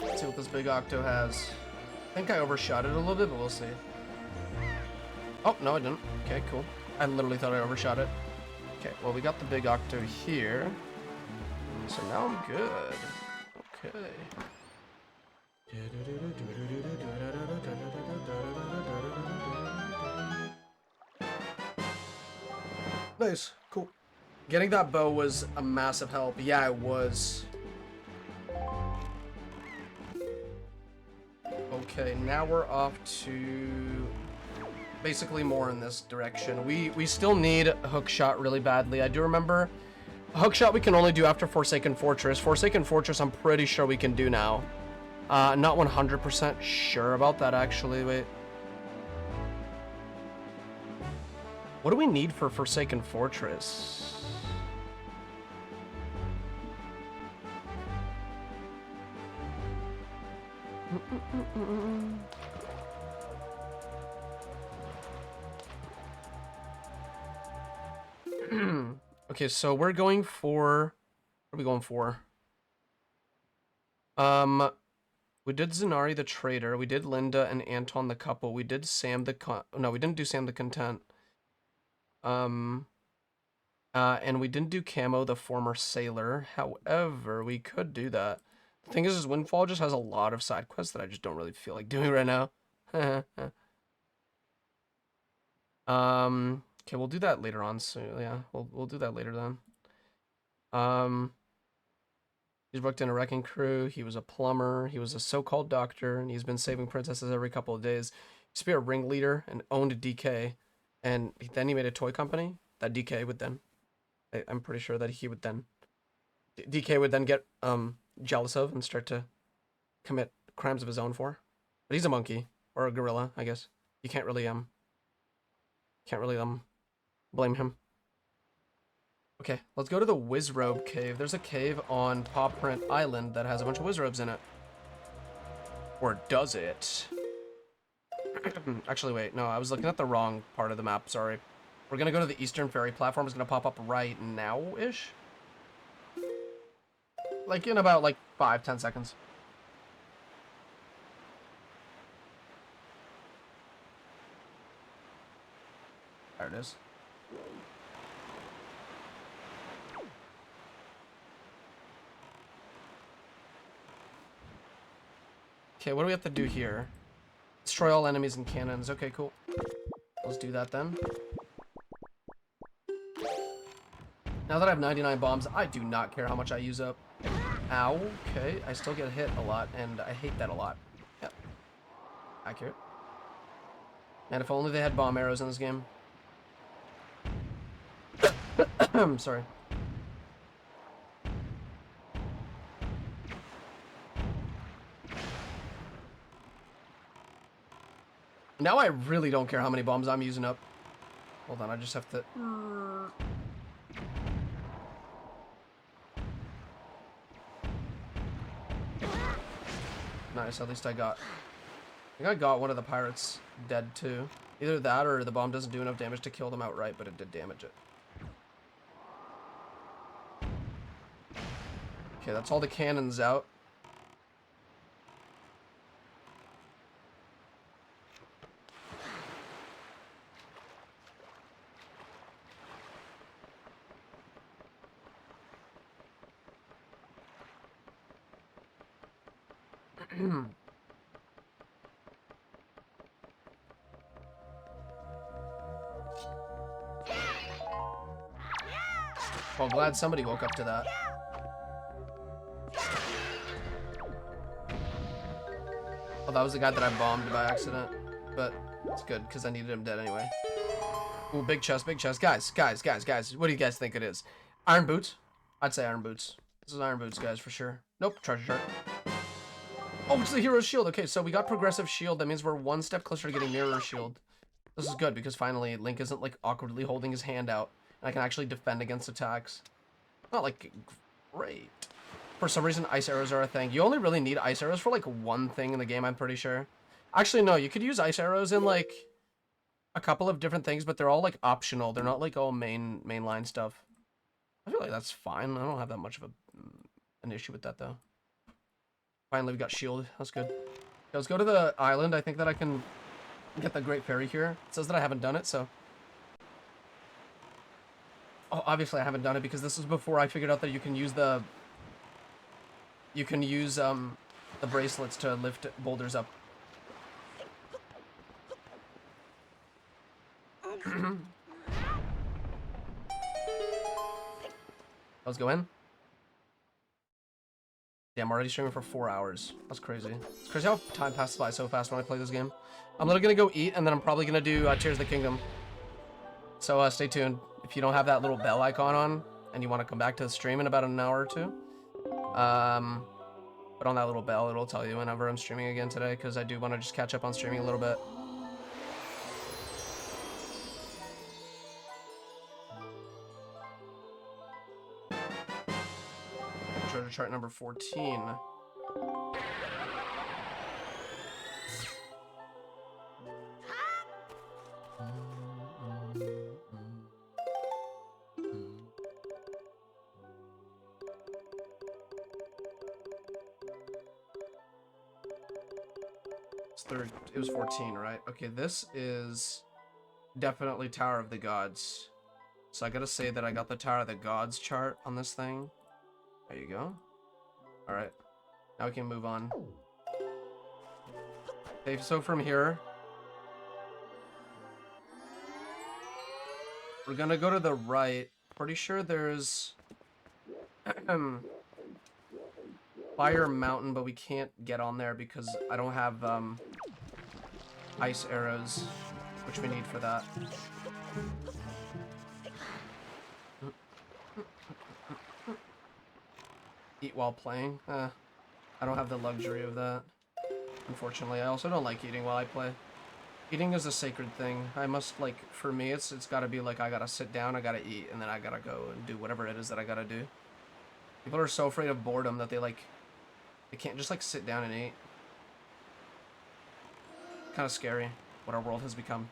Let's see what this big octo has. I think I overshot it a little bit, but we'll see. Oh, no, I didn't. Okay, cool. I literally thought I overshot it. Okay, well, we got the big octo here. So now I'm good. Okay. Nice. Cool. Getting that bow was a massive help. Yeah, it was. Okay, now we're off to basically more in this direction. We still need a hook shot really badly. I do remember a hook shot we can only do after Forsaken Fortress. Forsaken Fortress I'm pretty sure we can do now. Not 100% sure about that actually. Wait. What do we need for Forsaken Fortress? Okay, so we're going for... What are we going for? We did Zenari the Trader. We did Linda and Anton the couple. We did Sam the No, we didn't do Sam the Content. And we didn't do Camo the former sailor. However, we could do that. The thing is Windfall just has a lot of side quests that I just don't really feel like doing right now. Okay, we'll do that later on soon. Yeah, we'll do that later then. He's worked in a wrecking crew. He was a plumber. He was a so-called doctor, and he's been saving princesses every couple of days. He used to be a ringleader and owned a DK, and then he made a toy company that DK would then. I'm pretty sure that he would then. DK would then get jealous of and start to commit crimes of his own for. But he's a monkey or a gorilla, I guess. You can't really blame him. Okay, let's go to the Wizrobe cave. There's a cave on Paw Print Island that has a bunch of Wizrobes in it. Or does it? Actually, wait, no, I was looking at the wrong part of the map, sorry. We're gonna go to the Eastern Ferry platform. It's gonna pop up right now-ish. Like in about like 5-10 seconds. There it is. Okay, what do we have to do here? Destroy all enemies and cannons. Okay, cool. Let's do that then. Now that I have 99 bombs, I do not care how much I use up. Ow. Okay, I still get hit a lot, and I hate that a lot. Yep. Accurate. Man, if only they had bomb arrows in this game. I'm sorry. Now I really don't care how many bombs I'm using up. Hold on, I just have to... Nice, at least I think I got one of the pirates dead too. Either that or the bomb doesn't do enough damage to kill them outright, but it did damage it. Okay, that's all the cannons out. Well, glad somebody woke up to that. Oh, that was the guy that I bombed by accident. But it's good, because I needed him dead anyway. Ooh, big chest, big chest. Guys. What do you guys think it is? Iron boots? I'd say iron boots. This is iron boots, guys, for sure. Nope, treasure chart. Oh, it's the hero's shield. Okay, so we got progressive shield. That means we're one step closer to getting mirror shield. This is good because finally Link isn't like awkwardly holding his hand out, and I can actually defend against attacks. Not like great. For some reason, ice arrows are a thing. You only really need ice arrows for like one thing in the game, I'm pretty sure. Actually, no, you could use ice arrows in like a couple of different things, but they're all like optional. They're not like all mainline stuff. I feel like that's fine. I don't have that much of an issue with that though. Finally, we got shield. That's good. Let's go to the island. I think that I can get the Great Fairy here. It says that I haven't done it, so. Oh, obviously I haven't done it because this was before I figured out that you can use the bracelets to lift boulders up. Let's go in. Yeah, I'm already streaming for 4 hours. That's crazy. It's crazy how time passes by so fast when I play this game. I'm literally gonna go eat, and then I'm probably gonna do Tears of the Kingdom. So stay tuned. If you don't have that little bell icon on, and you want to come back to the stream in about an hour or two, put on that little bell. It'll tell you whenever I'm streaming again today, because I do want to just catch up on streaming a little bit. Treasure chart number 14. It was 14, right? Okay, this is definitely Tower of the Gods. So I gotta say that I got the Tower of the Gods chart on this thing. There you go. Alright. Now we can move on. Okay, so from here, we're gonna go to the right. Pretty sure there's Fire Mountain, but we can't get on there because I don't have ice arrows, which we need for that. Eat while playing? I don't have the luxury of that, unfortunately. I also don't like eating while I play. Eating is a sacred thing. I must, like, for me, it's gotta be like I gotta sit down, I gotta eat, and then I gotta go and do whatever it is that I gotta do. People are so afraid of boredom that they can't just, like, sit down and eat. Kind of scary what our world has become.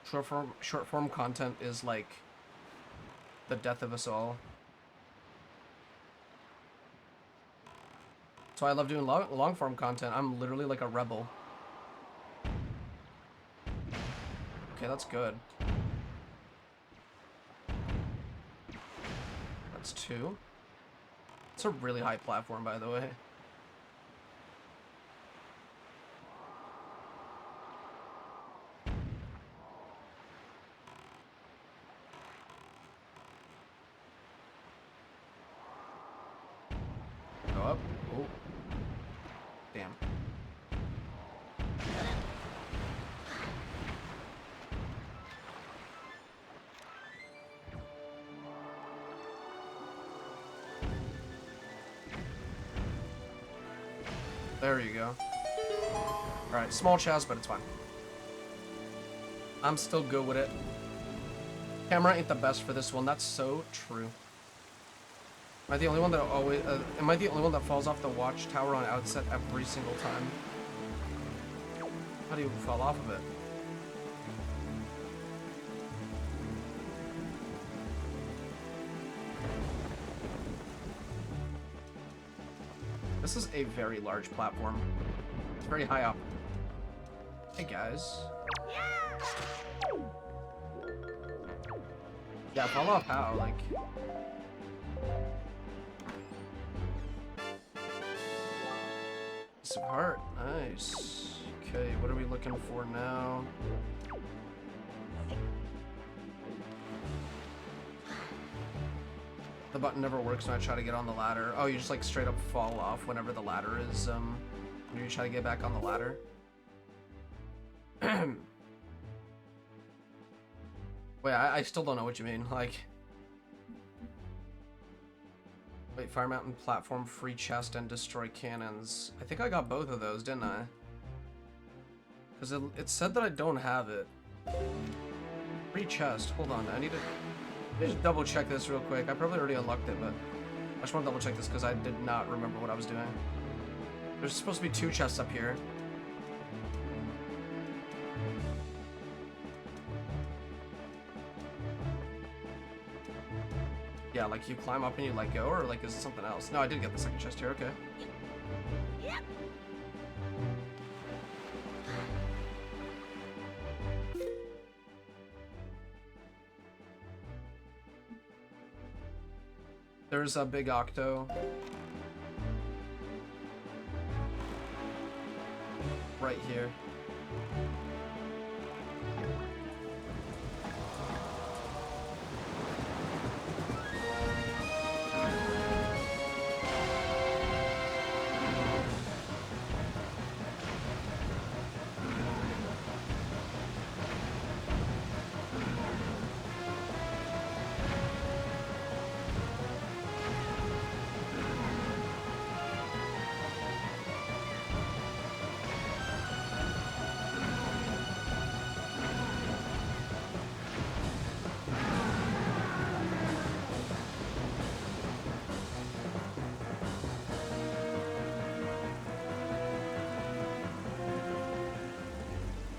Short form content is, like, the death of us all. So I love doing long form content. I'm literally like a rebel. Okay, that's good. That's 2. It's a really high platform, by the way. Go up. Oh. Damn. There you go. Alright, small chest, but it's fine. I'm still good with it. Camera ain't the best for this one. That's so true. Am I the only one that am I the only one that falls off the watchtower on outset every single time? How do you fall off of it? This is a very large platform. It's very high up. Hey guys. Yeah, fall off how? Like... Some heart. Nice. Okay, what are we looking for now? The button never works when I try to get on the ladder. Oh, you just like straight up fall off whenever the ladder is, when you try to get back on the ladder. Wait, I still don't know what you mean, like... Wait, Fire Mountain platform, free chest, and destroy cannons. I think I got both of those, didn't I? Because it said that I don't have it. Free chest. Hold on. I need to just double check this real quick. I probably already unlocked it, but I just want to double check this because I did not remember what I was doing. There's supposed to be 2 chests up here. Yeah, like you climb up and you let go, or like is it something else? No, I did get the second chest here, okay. Yep. There's a big octo. Right here.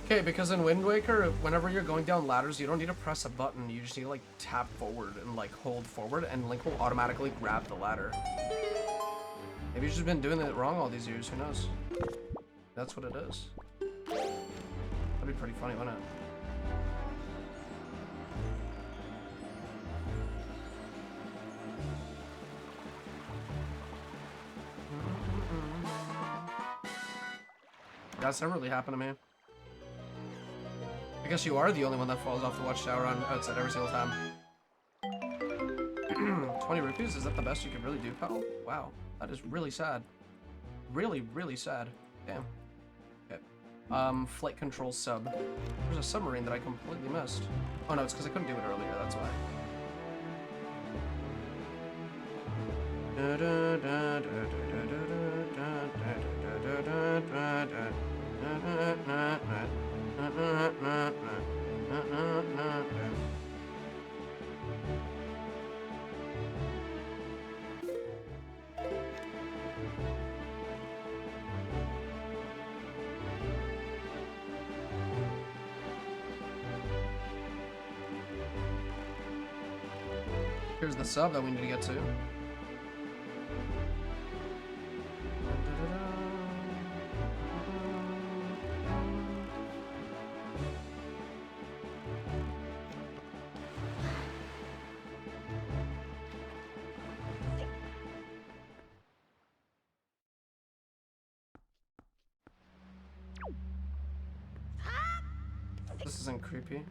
Okay, because in Wind Waker, whenever you're going down ladders, you don't need to press a button. You just need to like tap forward and like hold forward, and Link will automatically grab the ladder. Maybe you've just been doing it wrong all these years. Who knows? That's what it is. That'd be pretty funny, wouldn't it? That's never really happened to me. I guess you are the only one that falls off the watchtower on outside every single time. 20 rupees? Is that the best you can really do, pal? Wow, that is really sad. Really, really sad. Damn. Okay. Flight control sub. There's a submarine that I completely missed. Oh no, it's because I couldn't do it earlier, that's why. Here's the sub that we need to get to. This isn't creepy.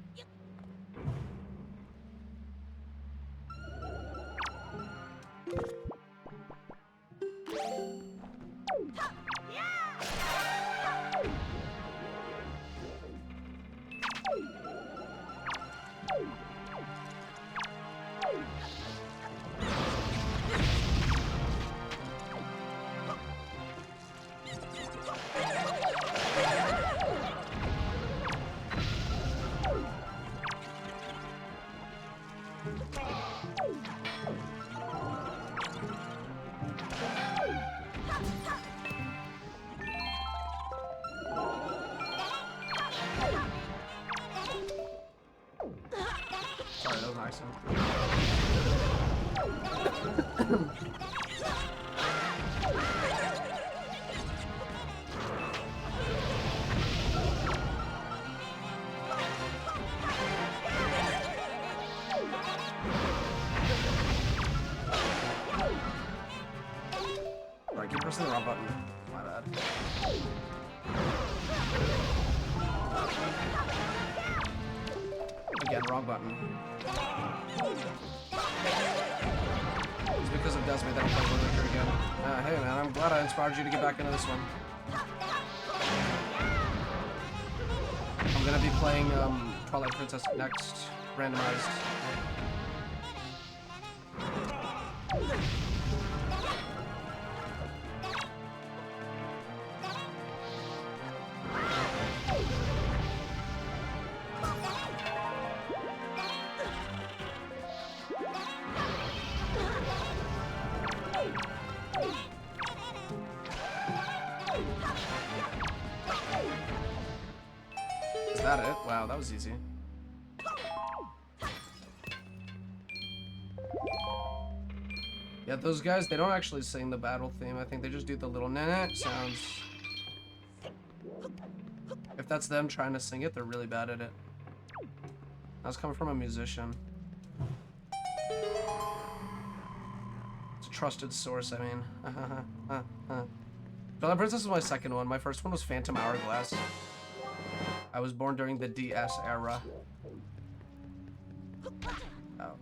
Sorry, that was an accident. Alright, keep pressing the wrong button. My bad. Again, wrong button. It's because of Desmond that I'm playing Wind Waker again. Hey man, I'm glad I inspired you to get back into this one. I'm gonna be playing Twilight Princess next, randomized. that it? Wow, that was easy. Yeah, those guys, they don't actually sing the battle theme. I think they just do the little na-na sounds. If that's them trying to sing it, they're really bad at it. That's coming from a musician. It's a trusted source, I mean. Twilight Princess is my second one. My first one was Phantom Hourglass. I was born during the DS era. Oh.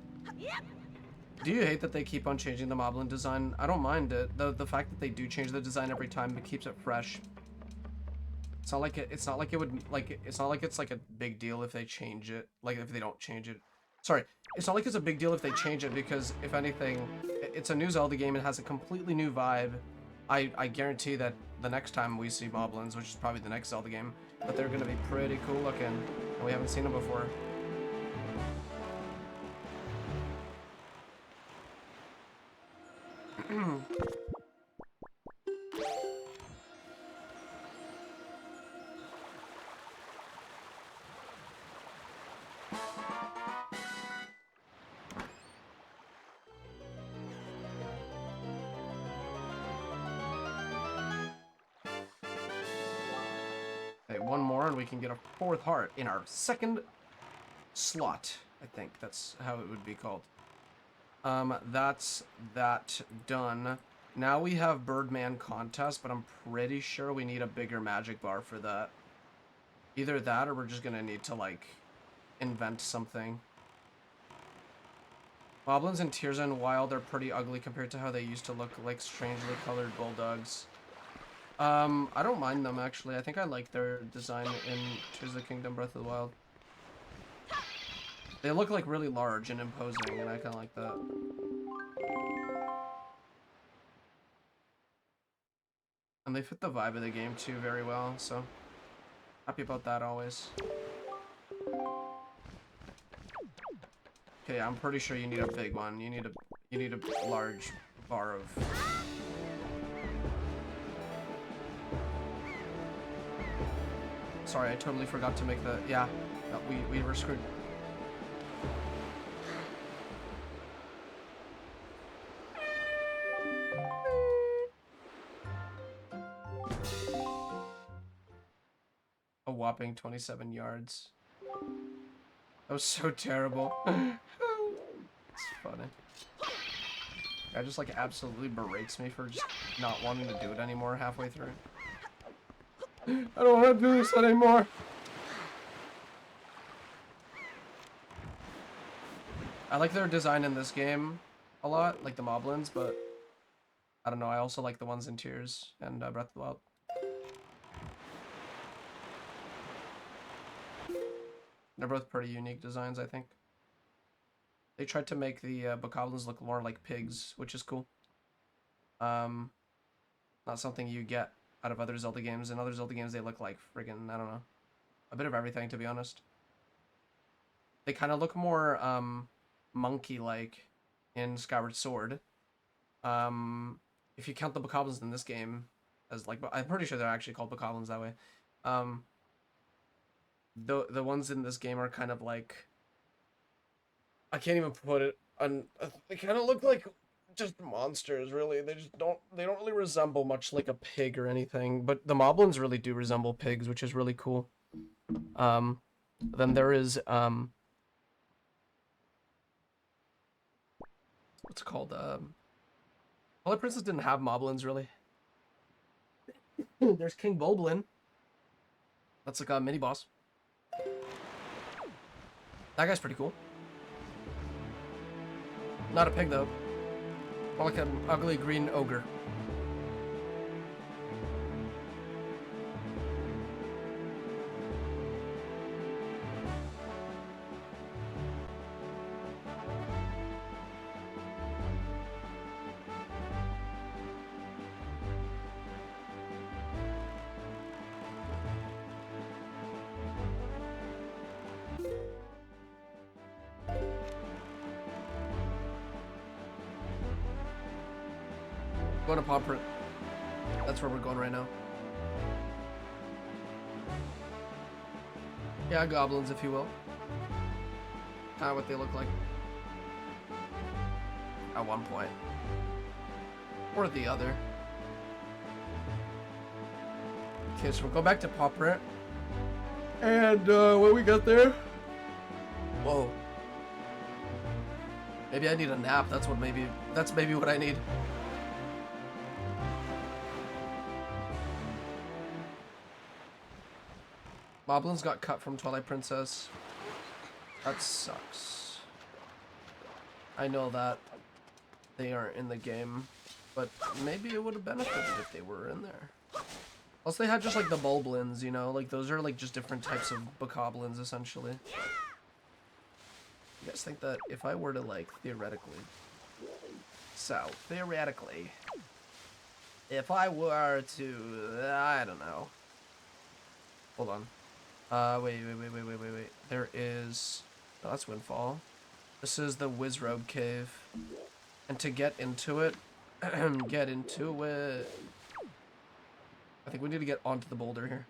Do you hate that they keep on changing the moblin design? I don't mind it. The fact that they do change the design every time, it keeps it fresh. It's not like it's not like it's like a big deal if they change it. Like if they don't change it. Sorry, it's not like it's a big deal if they change it, because if anything, it's a new Zelda game. It has a completely new vibe. I guarantee that the next time we see moblins, which is probably the next Zelda game, but they're gonna be pretty cool looking, and we haven't seen them before. Okay, one more and we can get a 4th heart in our second slot. I think that's how it would be called. That's that done. Now we have Birdman contest, but I'm pretty sure we need a bigger magic bar for that. Either that or we're just gonna need to, like, invent something. Moblins in Tears and Wild are pretty ugly compared to how they used to look like strangely colored bulldogs. I don't mind them, actually. I think I like their design in Tears of the Kingdom, Breath of the Wild. They look, like, really large and imposing, and I kind of like that. And they fit the vibe of the game, too, very well, so happy about that always. Okay, I'm pretty sure you need a big one. You need a large bar of... Sorry, I totally forgot to make the... Yeah, we were screwed. A whopping 27 yards. That was so terrible. It's funny. Guy just, like, absolutely berates me for just not wanting to do it anymore halfway through. I don't want to do this anymore. I like their design in this game a lot, like the moblins, but I don't know, I also like the ones in Tears and Breath of the Wild. They're both pretty unique designs, I think. They tried to make the bokoblins look more like pigs, which is cool. Not something you get out of other Zelda games. In other Zelda games, they look like friggin', I don't know, a bit of everything, to be honest. They kind of look more monkey-like in Skyward Sword. If you count the bokoblins in this game as, like, I'm pretty sure they're actually called bokoblins that way. The ones in this game are kind of like, I can't even put it on. They kind of look like just monsters, really. They don't really resemble much like a pig or anything. But the moblins really do resemble pigs, which is really cool. Then there is what's it called? Twilight Princess didn't have moblins really. There's King Bulblin. That's like a mini boss. That guy's pretty cool. Not a pig though. More like an ugly green ogre. Going to Paw Print. That's where we're going right now. Yeah, goblins, if you will. Kind of what they look like. At one point. Or the other. Okay, so we'll go back to Pauper. And, when we get there... Whoa. Maybe I need a nap. That's maybe what I need. Moblins got cut from Twilight Princess. That sucks. I know that they aren't in the game, but maybe it would have benefited if they were in there. Plus they had just like the Bulblins, you know, like those are like just different types of Bokoblins essentially. You guys think that if I were to like theoretically, if I were to, I don't know. Hold on. Wait. There is... Oh, that's Windfall. This is the Wizrobe Cave. And to get into it... I think we need to get onto the boulder here.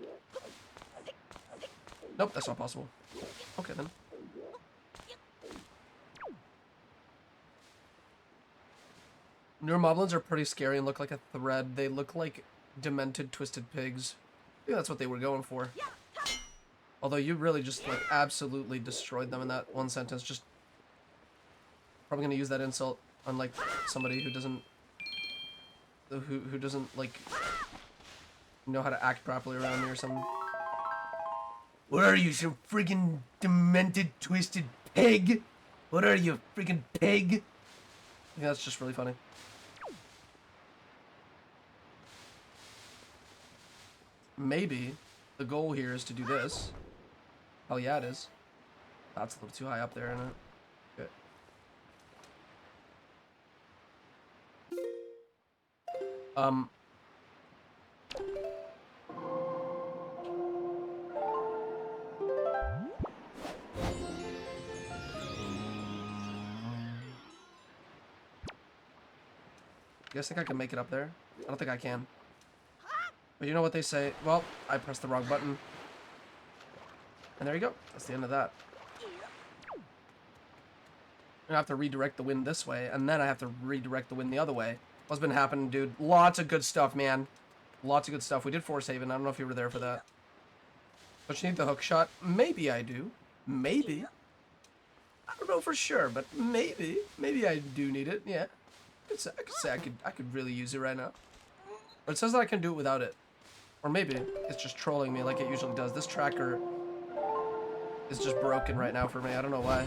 Nope, that's not possible. Okay, then. Newer Moblins are pretty scary and look like a thread. They look like demented, twisted pigs. I think that's what they were going for. Although you really just like absolutely destroyed them in that one sentence. Just probably gonna use that insult on like somebody who doesn't like know how to act properly around me or something. What are you, some freaking demented, twisted pig? What are you, freaking pig? I think that's just really funny. Maybe the goal here is to do this. Hell yeah, it is. That's a little too high up there, isn't it? Good. You guys think I can make it up there? I don't think I can. But you know what they say? Well, I pressed the wrong button. And there you go. That's the end of that. I have to redirect the wind this way, and then I have to redirect the wind the other way. What's been happening, dude? Lots of good stuff, man. Lots of good stuff. We did Force Haven. I don't know if you were there for that. Don't you need the hook shot? Maybe I do. Maybe. I don't know for sure, but maybe. Maybe I do need it, yeah. I could say I could really use it right now. But it says that I can do it without it. Or maybe it's just trolling me like it usually does. This tracker is just broken right now for me. I don't know why.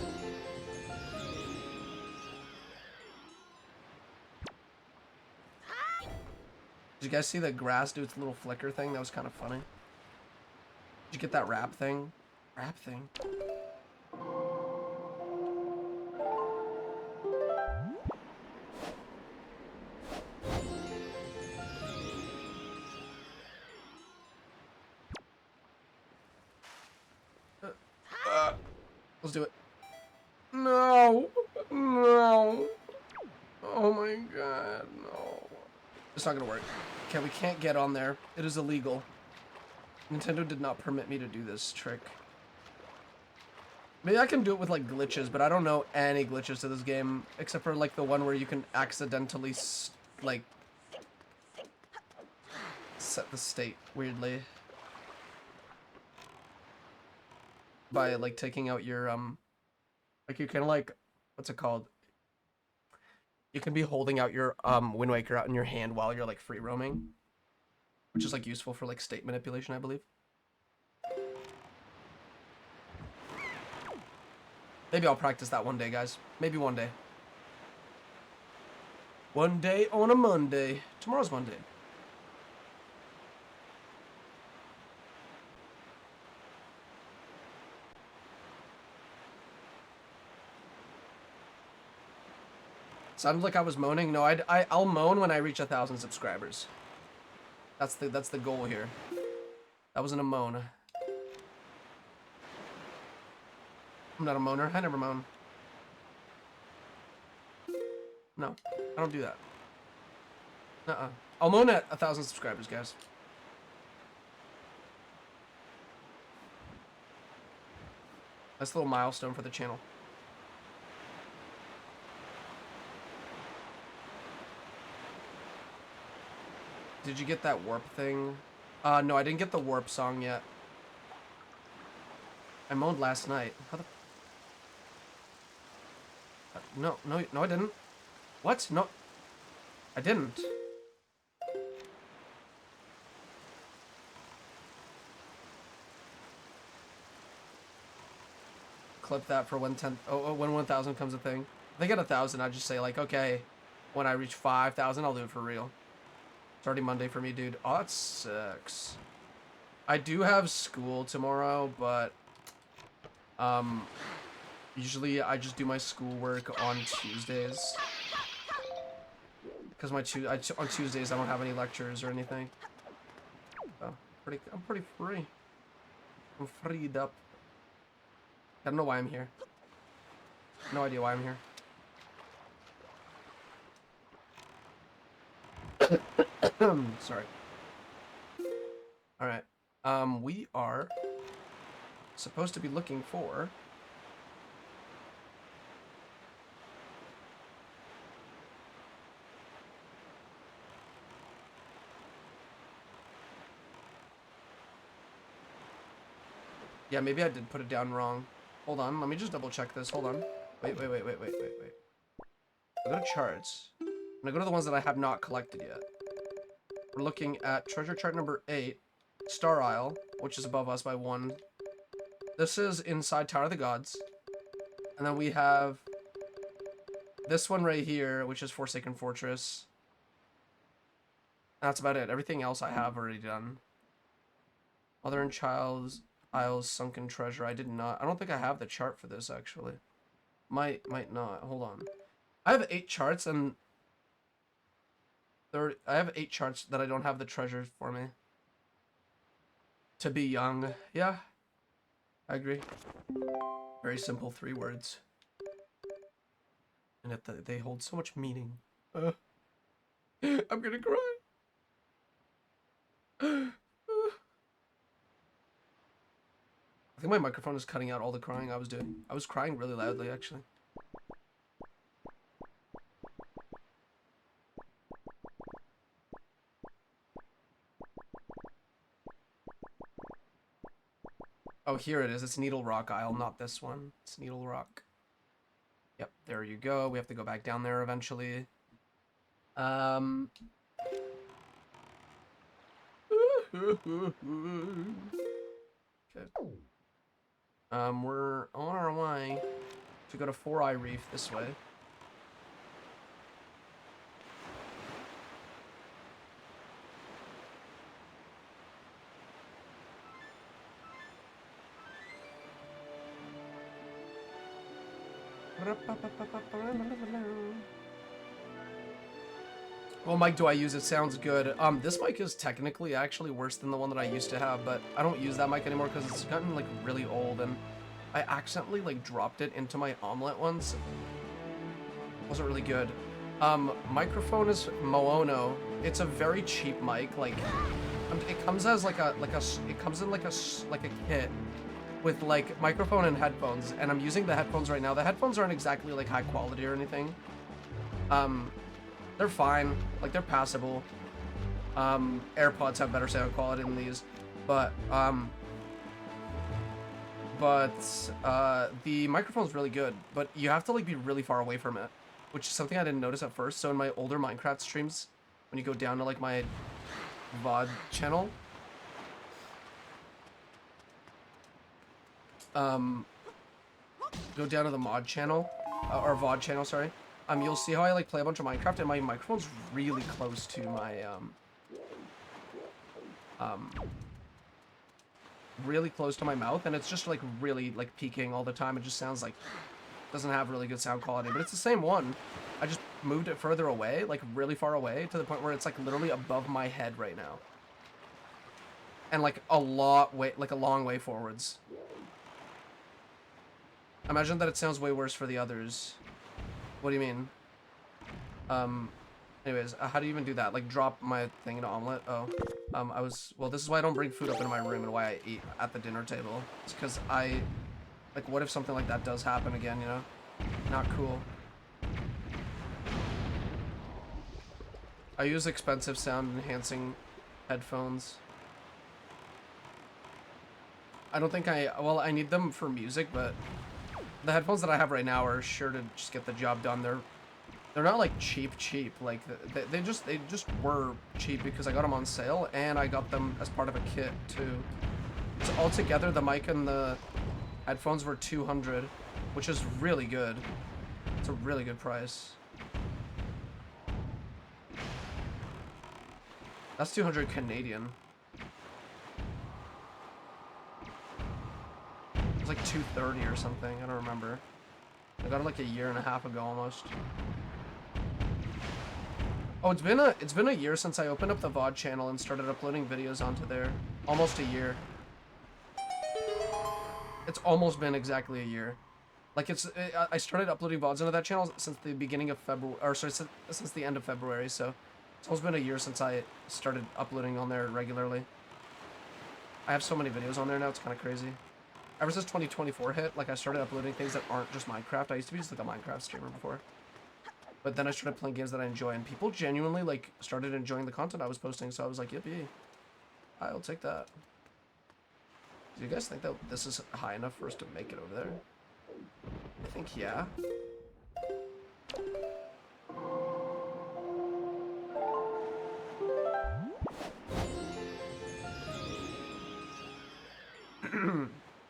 Did you guys see the grass do its little flicker thing? That was kind of funny. Did you get that rap thing? Rap thing? Let's do it. No! No! Oh my god, no. It's not gonna work. Okay, we can't get on there. It is illegal. Nintendo did not permit me to do this trick. Maybe I can do it with like glitches, but I don't know any glitches to this game, except for like the one where you can accidentally like set the state weirdly by like taking out your like you can like, what's it called? You can be holding out your Wind Waker out in your hand while you're like free roaming, which is like useful for like state manipulation, I believe. Maybe I'll practice that one day, guys. Maybe one day. One day on a Monday. Tomorrow's Monday. Sounded like I was moaning. No, I'll moan when I reach 1,000 subscribers. That's the goal here. That wasn't a moan. I'm not a moaner. I never moan. No, I don't do that. I'll moan at 1,000 subscribers, guys. That's a little milestone for the channel. Did you get that warp thing? No, I didn't get the warp song yet. I mowed last night. How the... No, I didn't. What? No, I didn't. Clip that for when 1,000 comes a thing. If they get 1,000, I just say like, okay, when I reach 5,000, I'll do it for real. It's already Monday for me, dude. Oh, that sucks. I do have school tomorrow, but usually I just do my schoolwork on Tuesdays. Because on Tuesdays I don't have any lectures or anything. So I'm pretty free. I'm freed up. I don't know why I'm here. No idea why I'm here. Sorry. Alright. We are supposed to be looking for... Yeah, maybe I did put it down wrong. Hold on, let me just double check this. Hold on. Wait. I'll go to charts. I'm gonna go to the ones that I have not collected yet. We're looking at treasure chart number 8, Star Isle, which is above us by 1. This is inside Tower of the Gods. And then we have this one right here, which is Forsaken Fortress. That's about it. Everything else I have already done. Mother and Child's Isles, Sunken Treasure. I don't think I have the chart for this, actually. Might not. Hold on. I have 8 charts, and I have 8 charts that I don't have the treasures for me. To be young. Yeah. I agree. Very simple 3 words. And yet they hold so much meaning. I'm gonna cry. I think my microphone is cutting out all the crying I was doing. I was crying really loudly, actually. Oh, here it is. It's Needle Rock Isle, not this one. It's Needle Rock. Yep, there you go. We have to go back down there eventually. Okay. We're on our way to go to Four Eye Reef this way. What mic do I use? It sounds good. This mic is technically actually worse than the one that I used to have, but I don't use that mic anymore because it's gotten like really old, and I accidentally like dropped it into my omelet once. It wasn't really good. Microphone is Moono. It's a very cheap mic. Like, it comes as it comes in like a kit with like microphone and headphones, and I'm using the headphones right now. The headphones aren't exactly like high quality or anything. They're fine, like they're passable. AirPods have better sound quality than these, but the microphone's really good, but you have to like be really far away from it, which is something I didn't notice at first. So in my older Minecraft streams, when you go down to like my VOD channel, go down to the mod channel, or VOD channel, sorry. You'll see how I like play a bunch of Minecraft, and my microphone's really close to my really close to my mouth, and it's just like really like peaking all the time. It just sounds like doesn't have really good sound quality, but it's the same one. I just moved it further away, like really far away, to the point where it's like literally above my head right now, and like a long way forwards. Imagine that it sounds way worse for the others. What do you mean? Anyways, how do you even do that? Like, drop my thing into omelet? Oh. Well, this is why I don't bring food up into my room and why I eat at the dinner table. It's because I Like, what if something like that does happen again, you know? Not cool. I use expensive sound enhancing headphones. I don't think well, I need them for music, but the headphones that I have right now are sure to just get the job done. They're not like cheap. Like they just were cheap because I got them on sale and I got them as part of a kit too. So altogether, the mic and the headphones were $200, which is really good. It's a really good price. That's 200 Canadian. It's like 230 or something. I don't remember. I got it like a year and a half ago almost. Oh, it's been a year since I opened up the VOD channel and started uploading videos onto there. Almost a year. It's almost been exactly a year. Like I started uploading VODs into that channel since the beginning of February, or sorry, since the end of February. So it's almost been a year since I started uploading on there regularly. I have so many videos on there now, it's kind of crazy. Ever since 2024 hit, like I started uploading things that aren't just Minecraft. I used to be just like a Minecraft streamer before. But then I started playing games that I enjoy, and people genuinely like started enjoying the content I was posting, so I was like, yippee. I'll take that. Do you guys think that this is high enough for us to make it over there? I think yeah.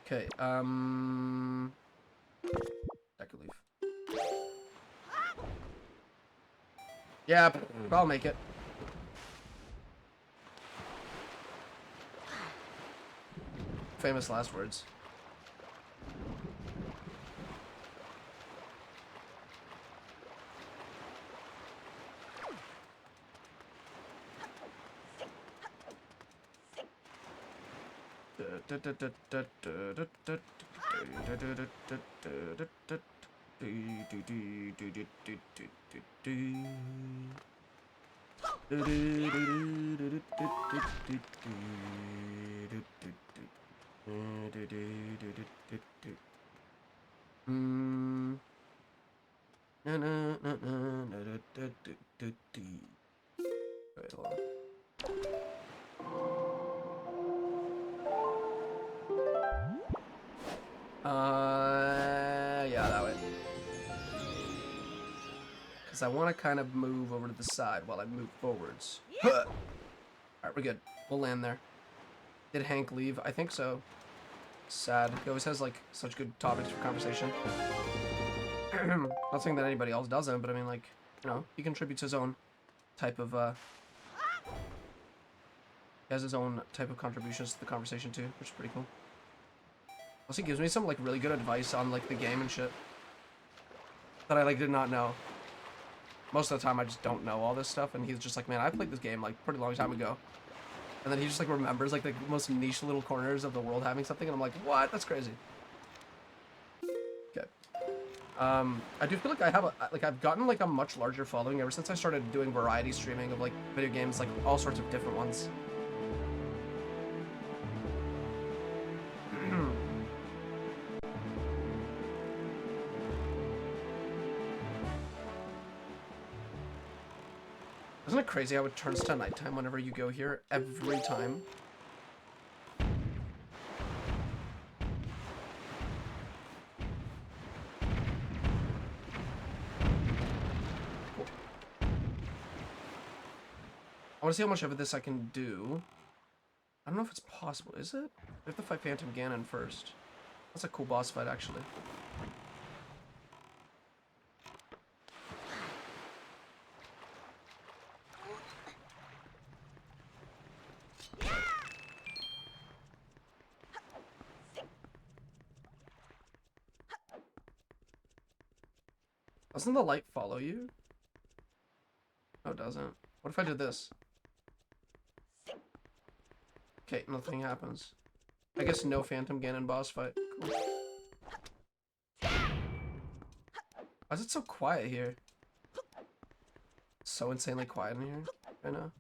Okay, that could leave. Yeah, I'll make it. Famous last words. Wait, hold on. Yeah, that way. Because I want to kind of move over to the side while I move forwards. Alright, we're good. We'll land there. Did Hank leave? I think so. Sad. He always has, like, such good topics for conversation. Not saying that anybody else doesn't, but I mean, like, you know, he contributes his own type of, he has his own type of contributions to the conversation, too, which is pretty cool. Plus, he gives me some, like, really good advice on, like, the game and shit that I, like, did not know. Most of the time, I just don't know all this stuff, and he's just like, man, I played this game, like, pretty long time ago. And then he just, like, remembers, like, the most niche little corners of the world having something, and I'm like, what? That's crazy. Okay. I do feel like I have I've gotten, like, a much larger following ever since I started doing variety streaming of, like, video games, like, all sorts of different ones. Isn't it crazy how it turns to nighttime whenever you go here? Every time. Cool. I want to see how much of this I can do. I don't know if it's possible, is it? We have to fight Phantom Ganon first. That's a cool boss fight, actually. Doesn't the light follow you? No, it doesn't. What if I did this? Okay, nothing happens. I guess no Phantom Ganon boss fight. Cool. Why is it so quiet here? It's so insanely quiet in here right now.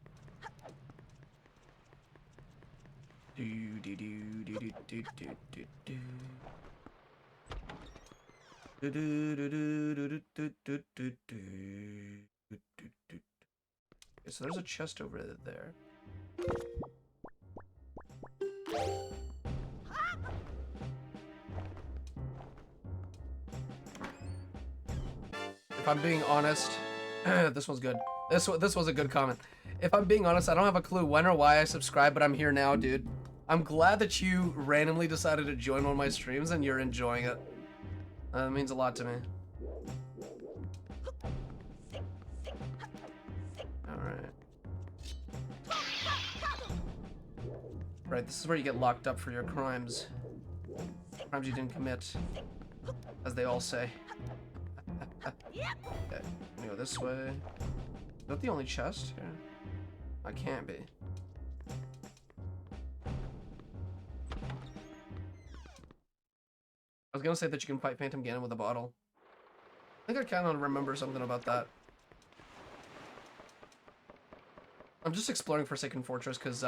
Do do do do do do do do do. Okay, so there's a chest over there. If I'm being honest, this one's good. This was a good comment. If I'm being honest, I don't have a clue when or why I subscribed, but I'm here now, dude. I'm glad that you randomly decided to join one of my streams and you're enjoying it. That means a lot to me. Alright. Right, this is where you get locked up for your crimes. Crimes you didn't commit. As they all say. Okay, I'm gonna go this way. Is that the only chest here? I can't be. I was gonna say that you can fight Phantom Ganon with a bottle. I think I kind of remember something about that. I'm just exploring Forsaken Fortress because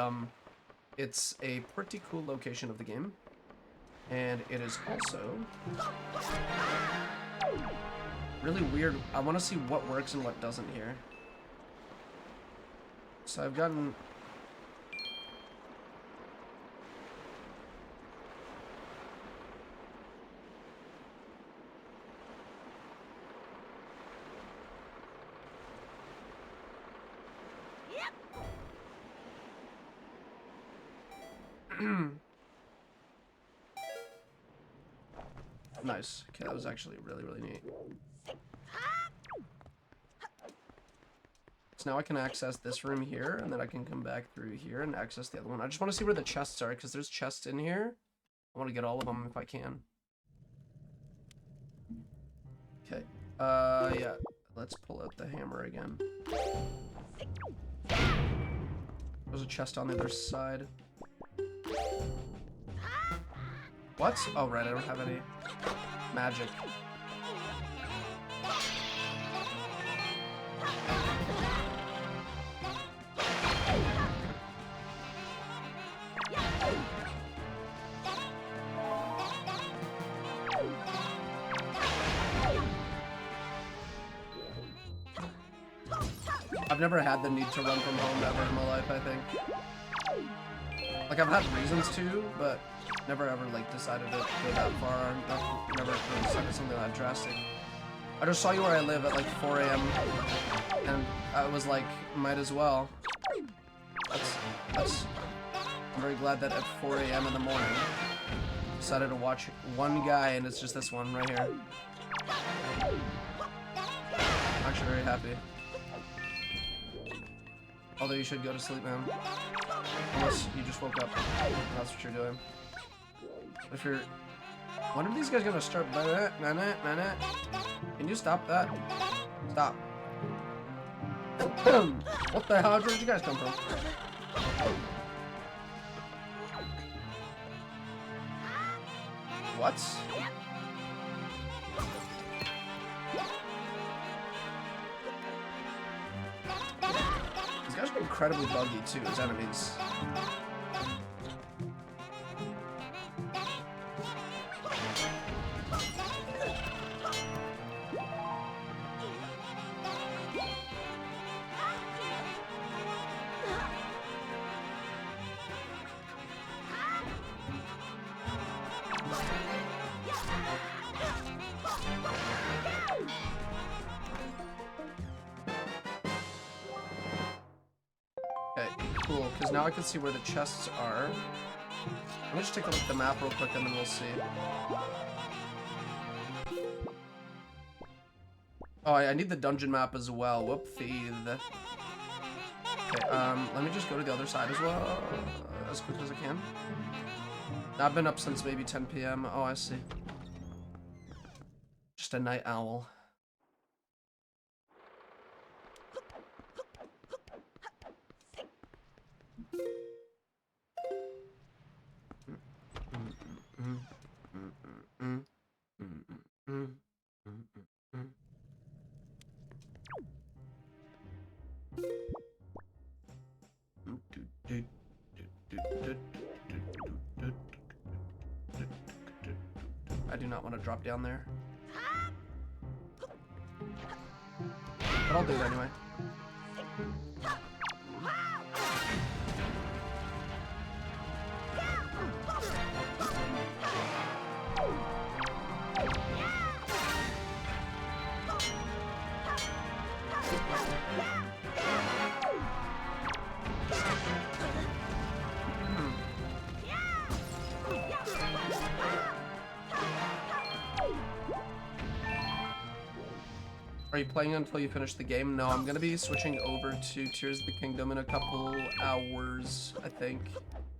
it's a pretty cool location of the game, and it is also really weird. I want to see what works and what doesn't here. So I've gotten nice. Okay, that was actually really, really neat. So now I can access this room here, and then I can come back through here and access the other one. I just want to see where the chests are, because there's chests in here. I want to get all of them if I can. Okay. Yeah. Let's pull out the hammer again. There's a chest on the other side. What? Oh, right, I don't have any magic. I've never had the need to run from home ever in my life, I think. Like, I've had reasons to, but never ever, like, decided to go that far. Never decided something that drastic. I just saw you where I live at, like, 4 a.m. and I was like, might as well. I'm very glad that at 4 a.m. in the morning, I decided to watch one guy, and it's just this one right here. I'm actually very happy. Although you should go to sleep, man. Unless you just woke up. That's what you're doing. If you're... When are these guys gonna start? Can you stop that? Stop. What the hell? Where'd you guys come from? What? These guys are incredibly buggy too as enemies. Okay, cool, because now I can see where the chests are. Let me just take a look at the map real quick and then we'll see. Oh, I need the dungeon map as well. Whoopsie. Okay, let me just go to the other side as well, as quick as I can. I've been up since maybe 10 p.m. Oh, I see. Just a night owl. I do not want to drop down there. but I'll do it anyway. Are you playing until you finish the game? No, I'm gonna be switching over to Tears of the Kingdom in a couple hours, I think.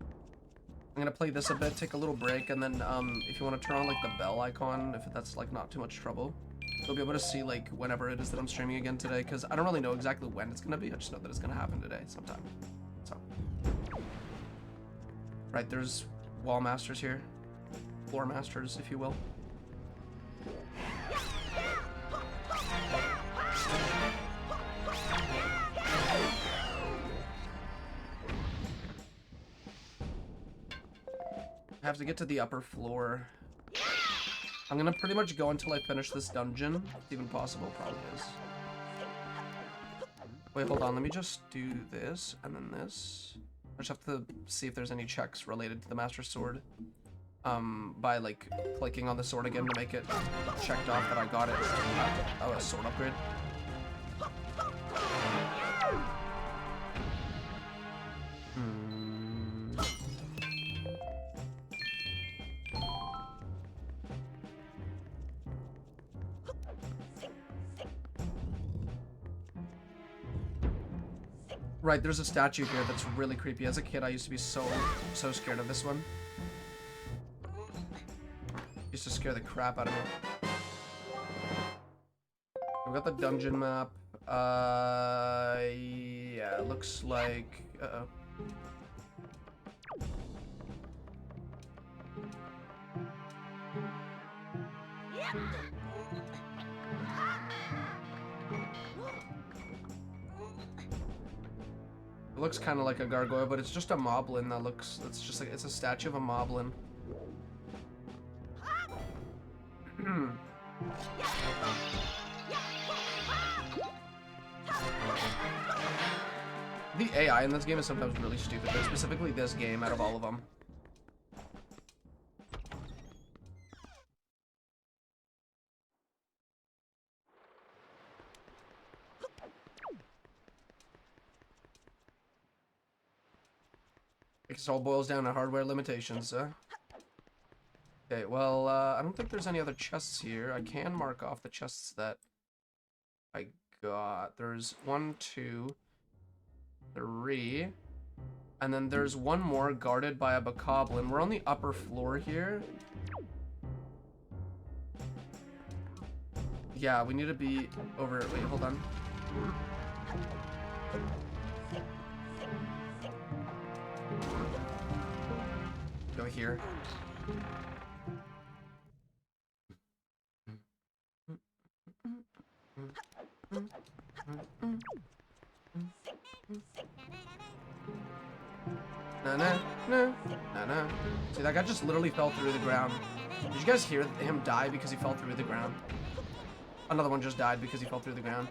I'm gonna play this a bit, take a little break, and then if you want to turn on like the bell icon, if that's like not too much trouble, you'll be able to see like whenever it is that I'm streaming again today, because I don't really know exactly when it's gonna be. I just know that it's gonna happen today sometime. So, right, there's wall masters here, floor masters, if you will. I have to get to the upper floor. I'm gonna pretty much go until I finish this dungeon. If even possible, probably is. Wait, hold on. Let me just do this and then this. I just have to see if there's any checks related to the Master Sword. By like clicking on the sword again to make it checked off that I got it. Oh, a sword upgrade. Right, there's a statue here that's really creepy. As a kid, I used to be so scared of this one. Used to scare the crap out of me. We've got the dungeon map. Yeah, it looks like... Uh-oh. It looks kind of like a gargoyle, but it's just a moblin that looks... It's just like... It's a statue of a moblin. The AI in this game is sometimes really stupid, but specifically this game out of all of them. It all boils down to hardware limitations, huh? Okay, well, I don't think there's any other chests here. I can mark off the chests that I got. There's 1, 2, 3, and then there's one more guarded by a bokoblin. We're on the upper floor here. Yeah, we need to be over... Wait, hold on. Go here. No, no, no, no, no. See, that guy just literally fell through the ground. Did you guys hear him die because he fell through the ground? Another one just died because he fell through the ground.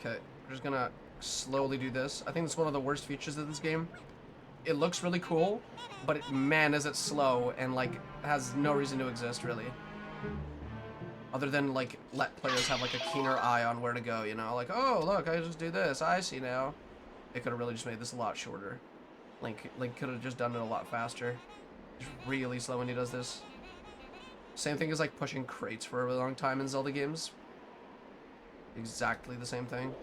Okay, we're just gonna slowly do this. I think it's one of the worst features of this game. It looks really cool, but man, is it slow and like has no reason to exist really. Other than like let players have like a keener eye on where to go, you know, like, oh look, I just do this, I see now. They could have really just made this a lot shorter. Link could have just done it a lot faster. It's really slow when he does this. Same thing as like pushing crates for a really long time in Zelda games. Exactly the same thing.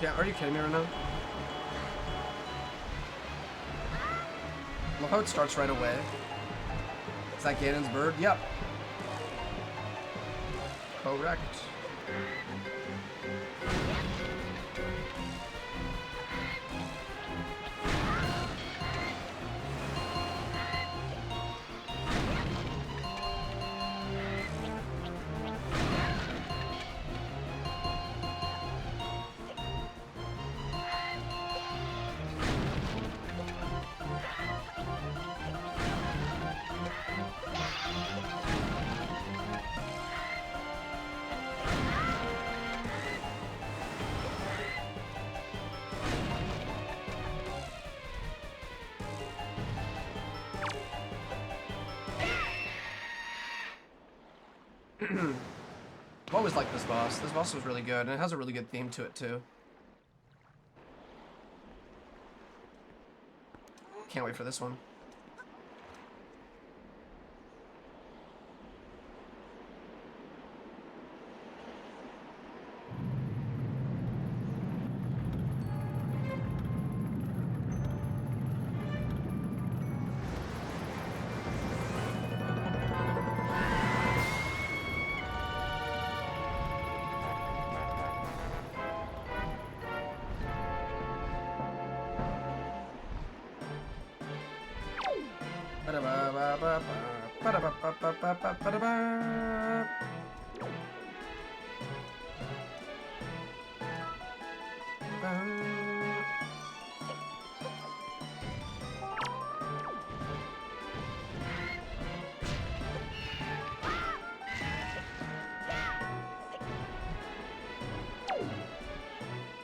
Yeah, are you kidding me right now? Look how it starts right away. Is that Ganon's bird? Yep. Correct. I've always liked this boss. This boss was really good, and it has a really good theme to it, too. Can't wait for this one.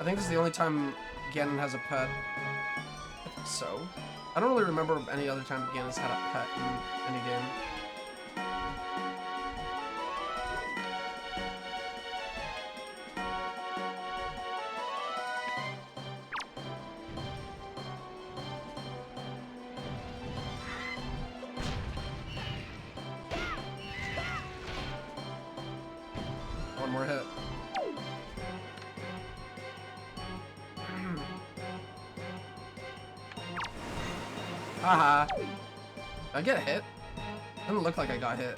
I think this is the only time Ganon has a pet. I think so. I don't really remember any other time Ganon's had a pet in any game. One more hit. Haha. Did I get a hit? Doesn't look like I got hit.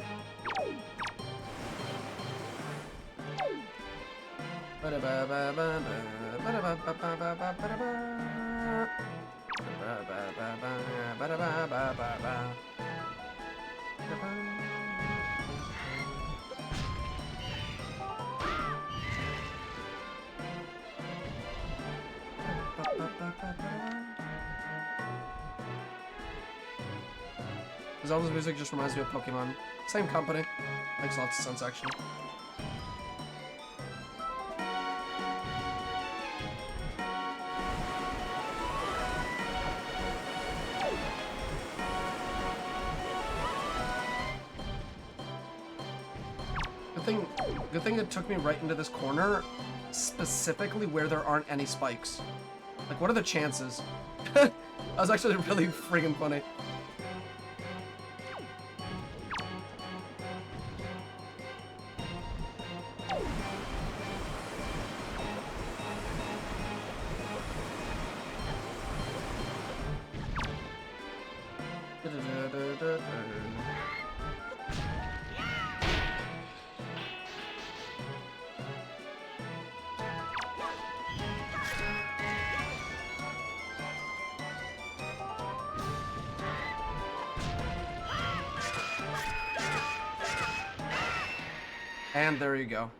Zelda's music just reminds me of Pokemon. Same company. Makes lots of sense, actually. Good thing it took me right into this corner, specifically where there aren't any spikes. Like, what are the chances? That was actually really friggin' funny. And there you go.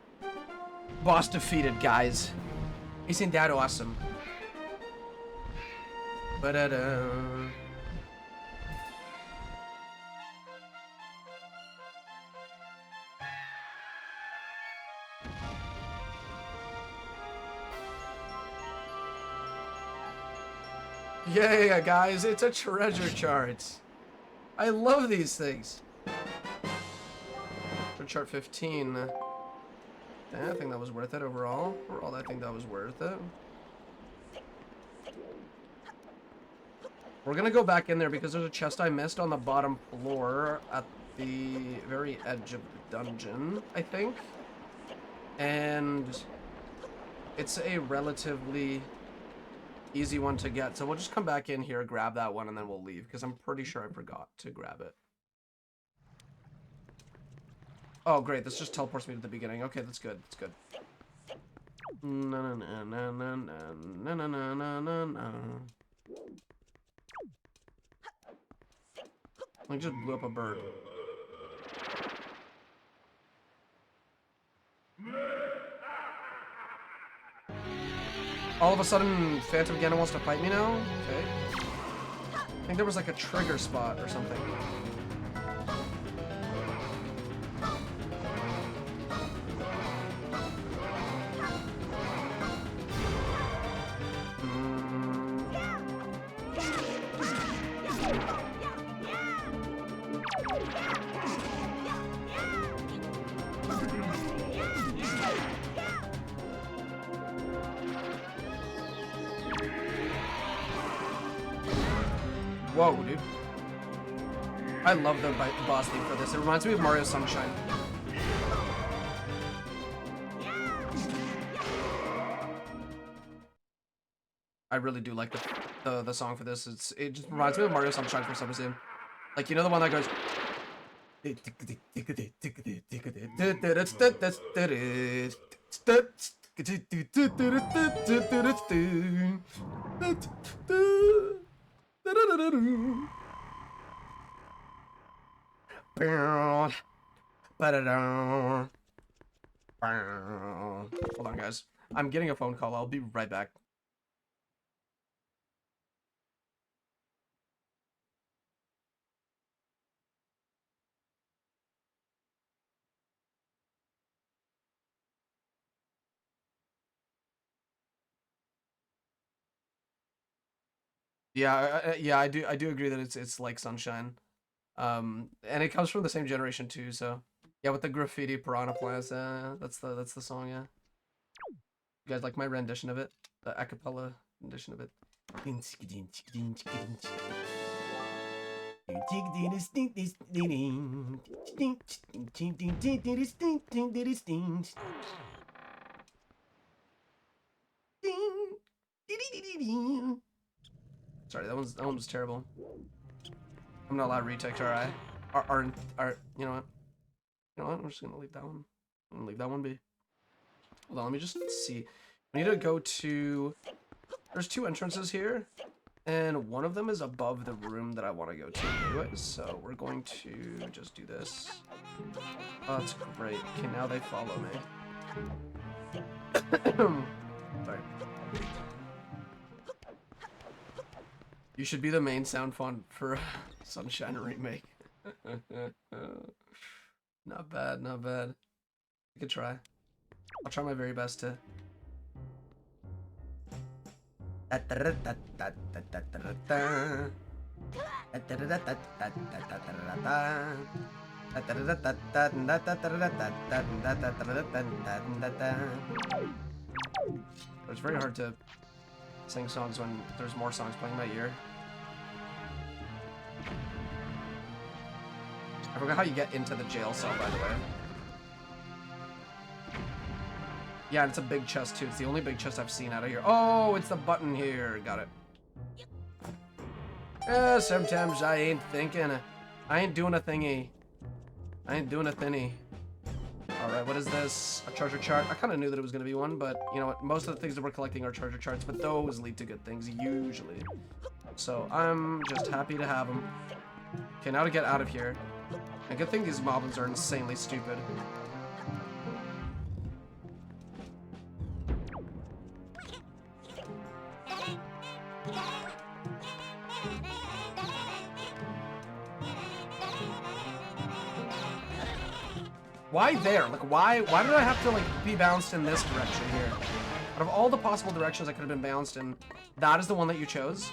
Boss defeated, guys. Isn't that awesome? Ba-da-da. Yeah, guys, it's a treasure chart. I love these things. Chart 15. I think that was worth it overall. Overall, I think that was worth it. We're gonna go back in there because there's a chest I missed on the bottom floor at the very edge of the dungeon, I think. And it's a relatively easy one to get. So we'll just come back in here, grab that one, and then we'll leave, because I'm pretty sure I forgot to grab it. Oh, great. This just teleports me to the beginning. Okay, that's good. That's good. Na na na na na na na na na na. I just blew up a bird. All of a sudden, Phantom Ganon wants to fight me now? Okay. I think there was like a trigger spot or something. Whoa, dude. I love the boss theme for this. It reminds me of Mario Sunshine. I really do like the song for this. It just reminds me of Mario Sunshine for some reason. Like, you know the one that goes... Hold on, guys. I'm getting a phone call. I'll be right back. Yeah, yeah, I do agree that it's like Sunshine. And it comes from the same generation too, so yeah, with the graffiti piranha plants, that's the song, yeah. You guys like my rendition of it? The a cappella rendition of it. Sorry, that one was terrible. I'm not allowed to retake, are I? You know what? You know what? I'm just gonna leave that one. I'm gonna leave that one be. Hold on, let me just see. We need to go to... There's two entrances here, and one of them is above the room that I want to go to anyways, so we're going to just do this. Oh, that's great. Okay, now they follow me. Sorry. You should be the main sound font for Sunshine Remake. Not bad, not bad. I could try. I'll try my very best to... It's very hard to sing songs when there's more songs playing in my ear. I forgot how you get into the jail cell, by the way. Yeah, and it's a big chest, too. It's the only big chest I've seen out of here. Oh, it's the button here. Got it. Sometimes I ain't thinking. I ain't doing a thingy. I ain't doing a thingy. Alright, what is this? A treasure chart? I kind of knew that it was going to be one, but you know what? Most of the things that we're collecting are treasure charts, but those lead to good things, usually. So, I'm just happy to have them. Okay, now to get out of here. And good thing these moblins are insanely stupid. Why there? Like, why did I have to, like, be bounced in this direction here? Out of all the possible directions I could have been bounced in, that is the one that you chose?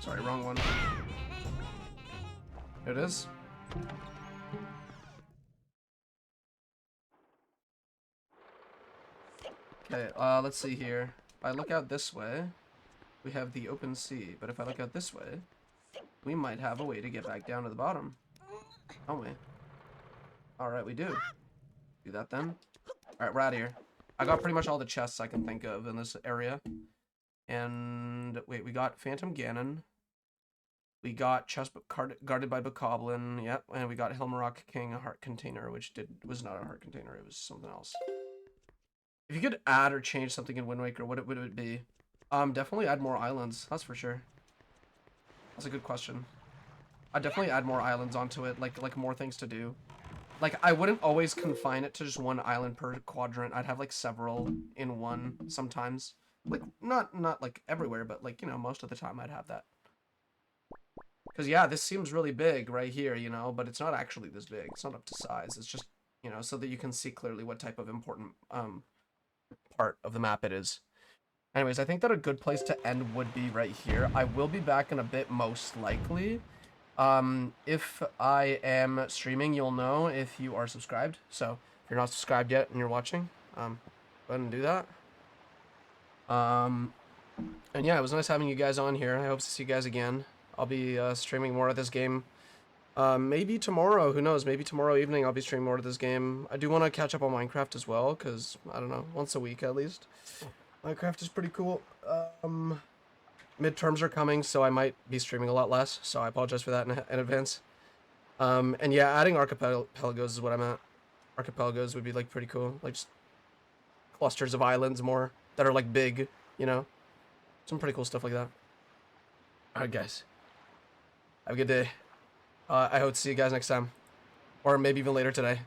Sorry, wrong one. Here it is. Okay, let's see here. If I look out this way, we have the open sea. But if I look out this way, we might have a way to get back down to the bottom. Don't we? Alright, we do. Do that then. Alright, we're out of here. I got pretty much all the chests I can think of in this area. And, wait, we got Phantom Ganon. We got chest guarded by Bokoblin, yep. And we got Hilmarok King, a heart container, which was not a heart container, it was something else. If you could add or change something in Wind Waker, what would it be? Definitely add more islands, that's for sure. That's a good question. I'd definitely add more islands onto it, like more things to do. Like, I wouldn't always confine it to just one island per quadrant. I'd have, like, several in one sometimes. Like, not like, everywhere, but, like, you know, most of the time I'd have that. Because, yeah, this seems really big right here, you know, but it's not actually this big. It's not up to size. It's just, you know, so that you can see clearly what type of important, part of the map it is. Anyways, I think that a good place to end would be right here. I will be back in a bit, most likely. If I am streaming, you'll know if you are subscribed. So, if you're not subscribed yet and you're watching, go ahead and do that. And yeah, it was nice having you guys on here. I hope to see you guys again. I'll be, streaming more of this game. Maybe tomorrow, who knows, maybe tomorrow evening I'll be streaming more of this game. I do want to catch up on Minecraft as well, because, I don't know, once a week at least. Minecraft is pretty cool. Midterms are coming, so I might be streaming a lot less, so I apologize for that in advance. And yeah, adding archipelagos is what I'm at. Archipelagos would be, like, pretty cool. Like, just clusters of islands more that are, like, big, you know? Some pretty cool stuff like that. Alright, guys. Have a good day. I hope to see you guys next time. Or maybe even later today.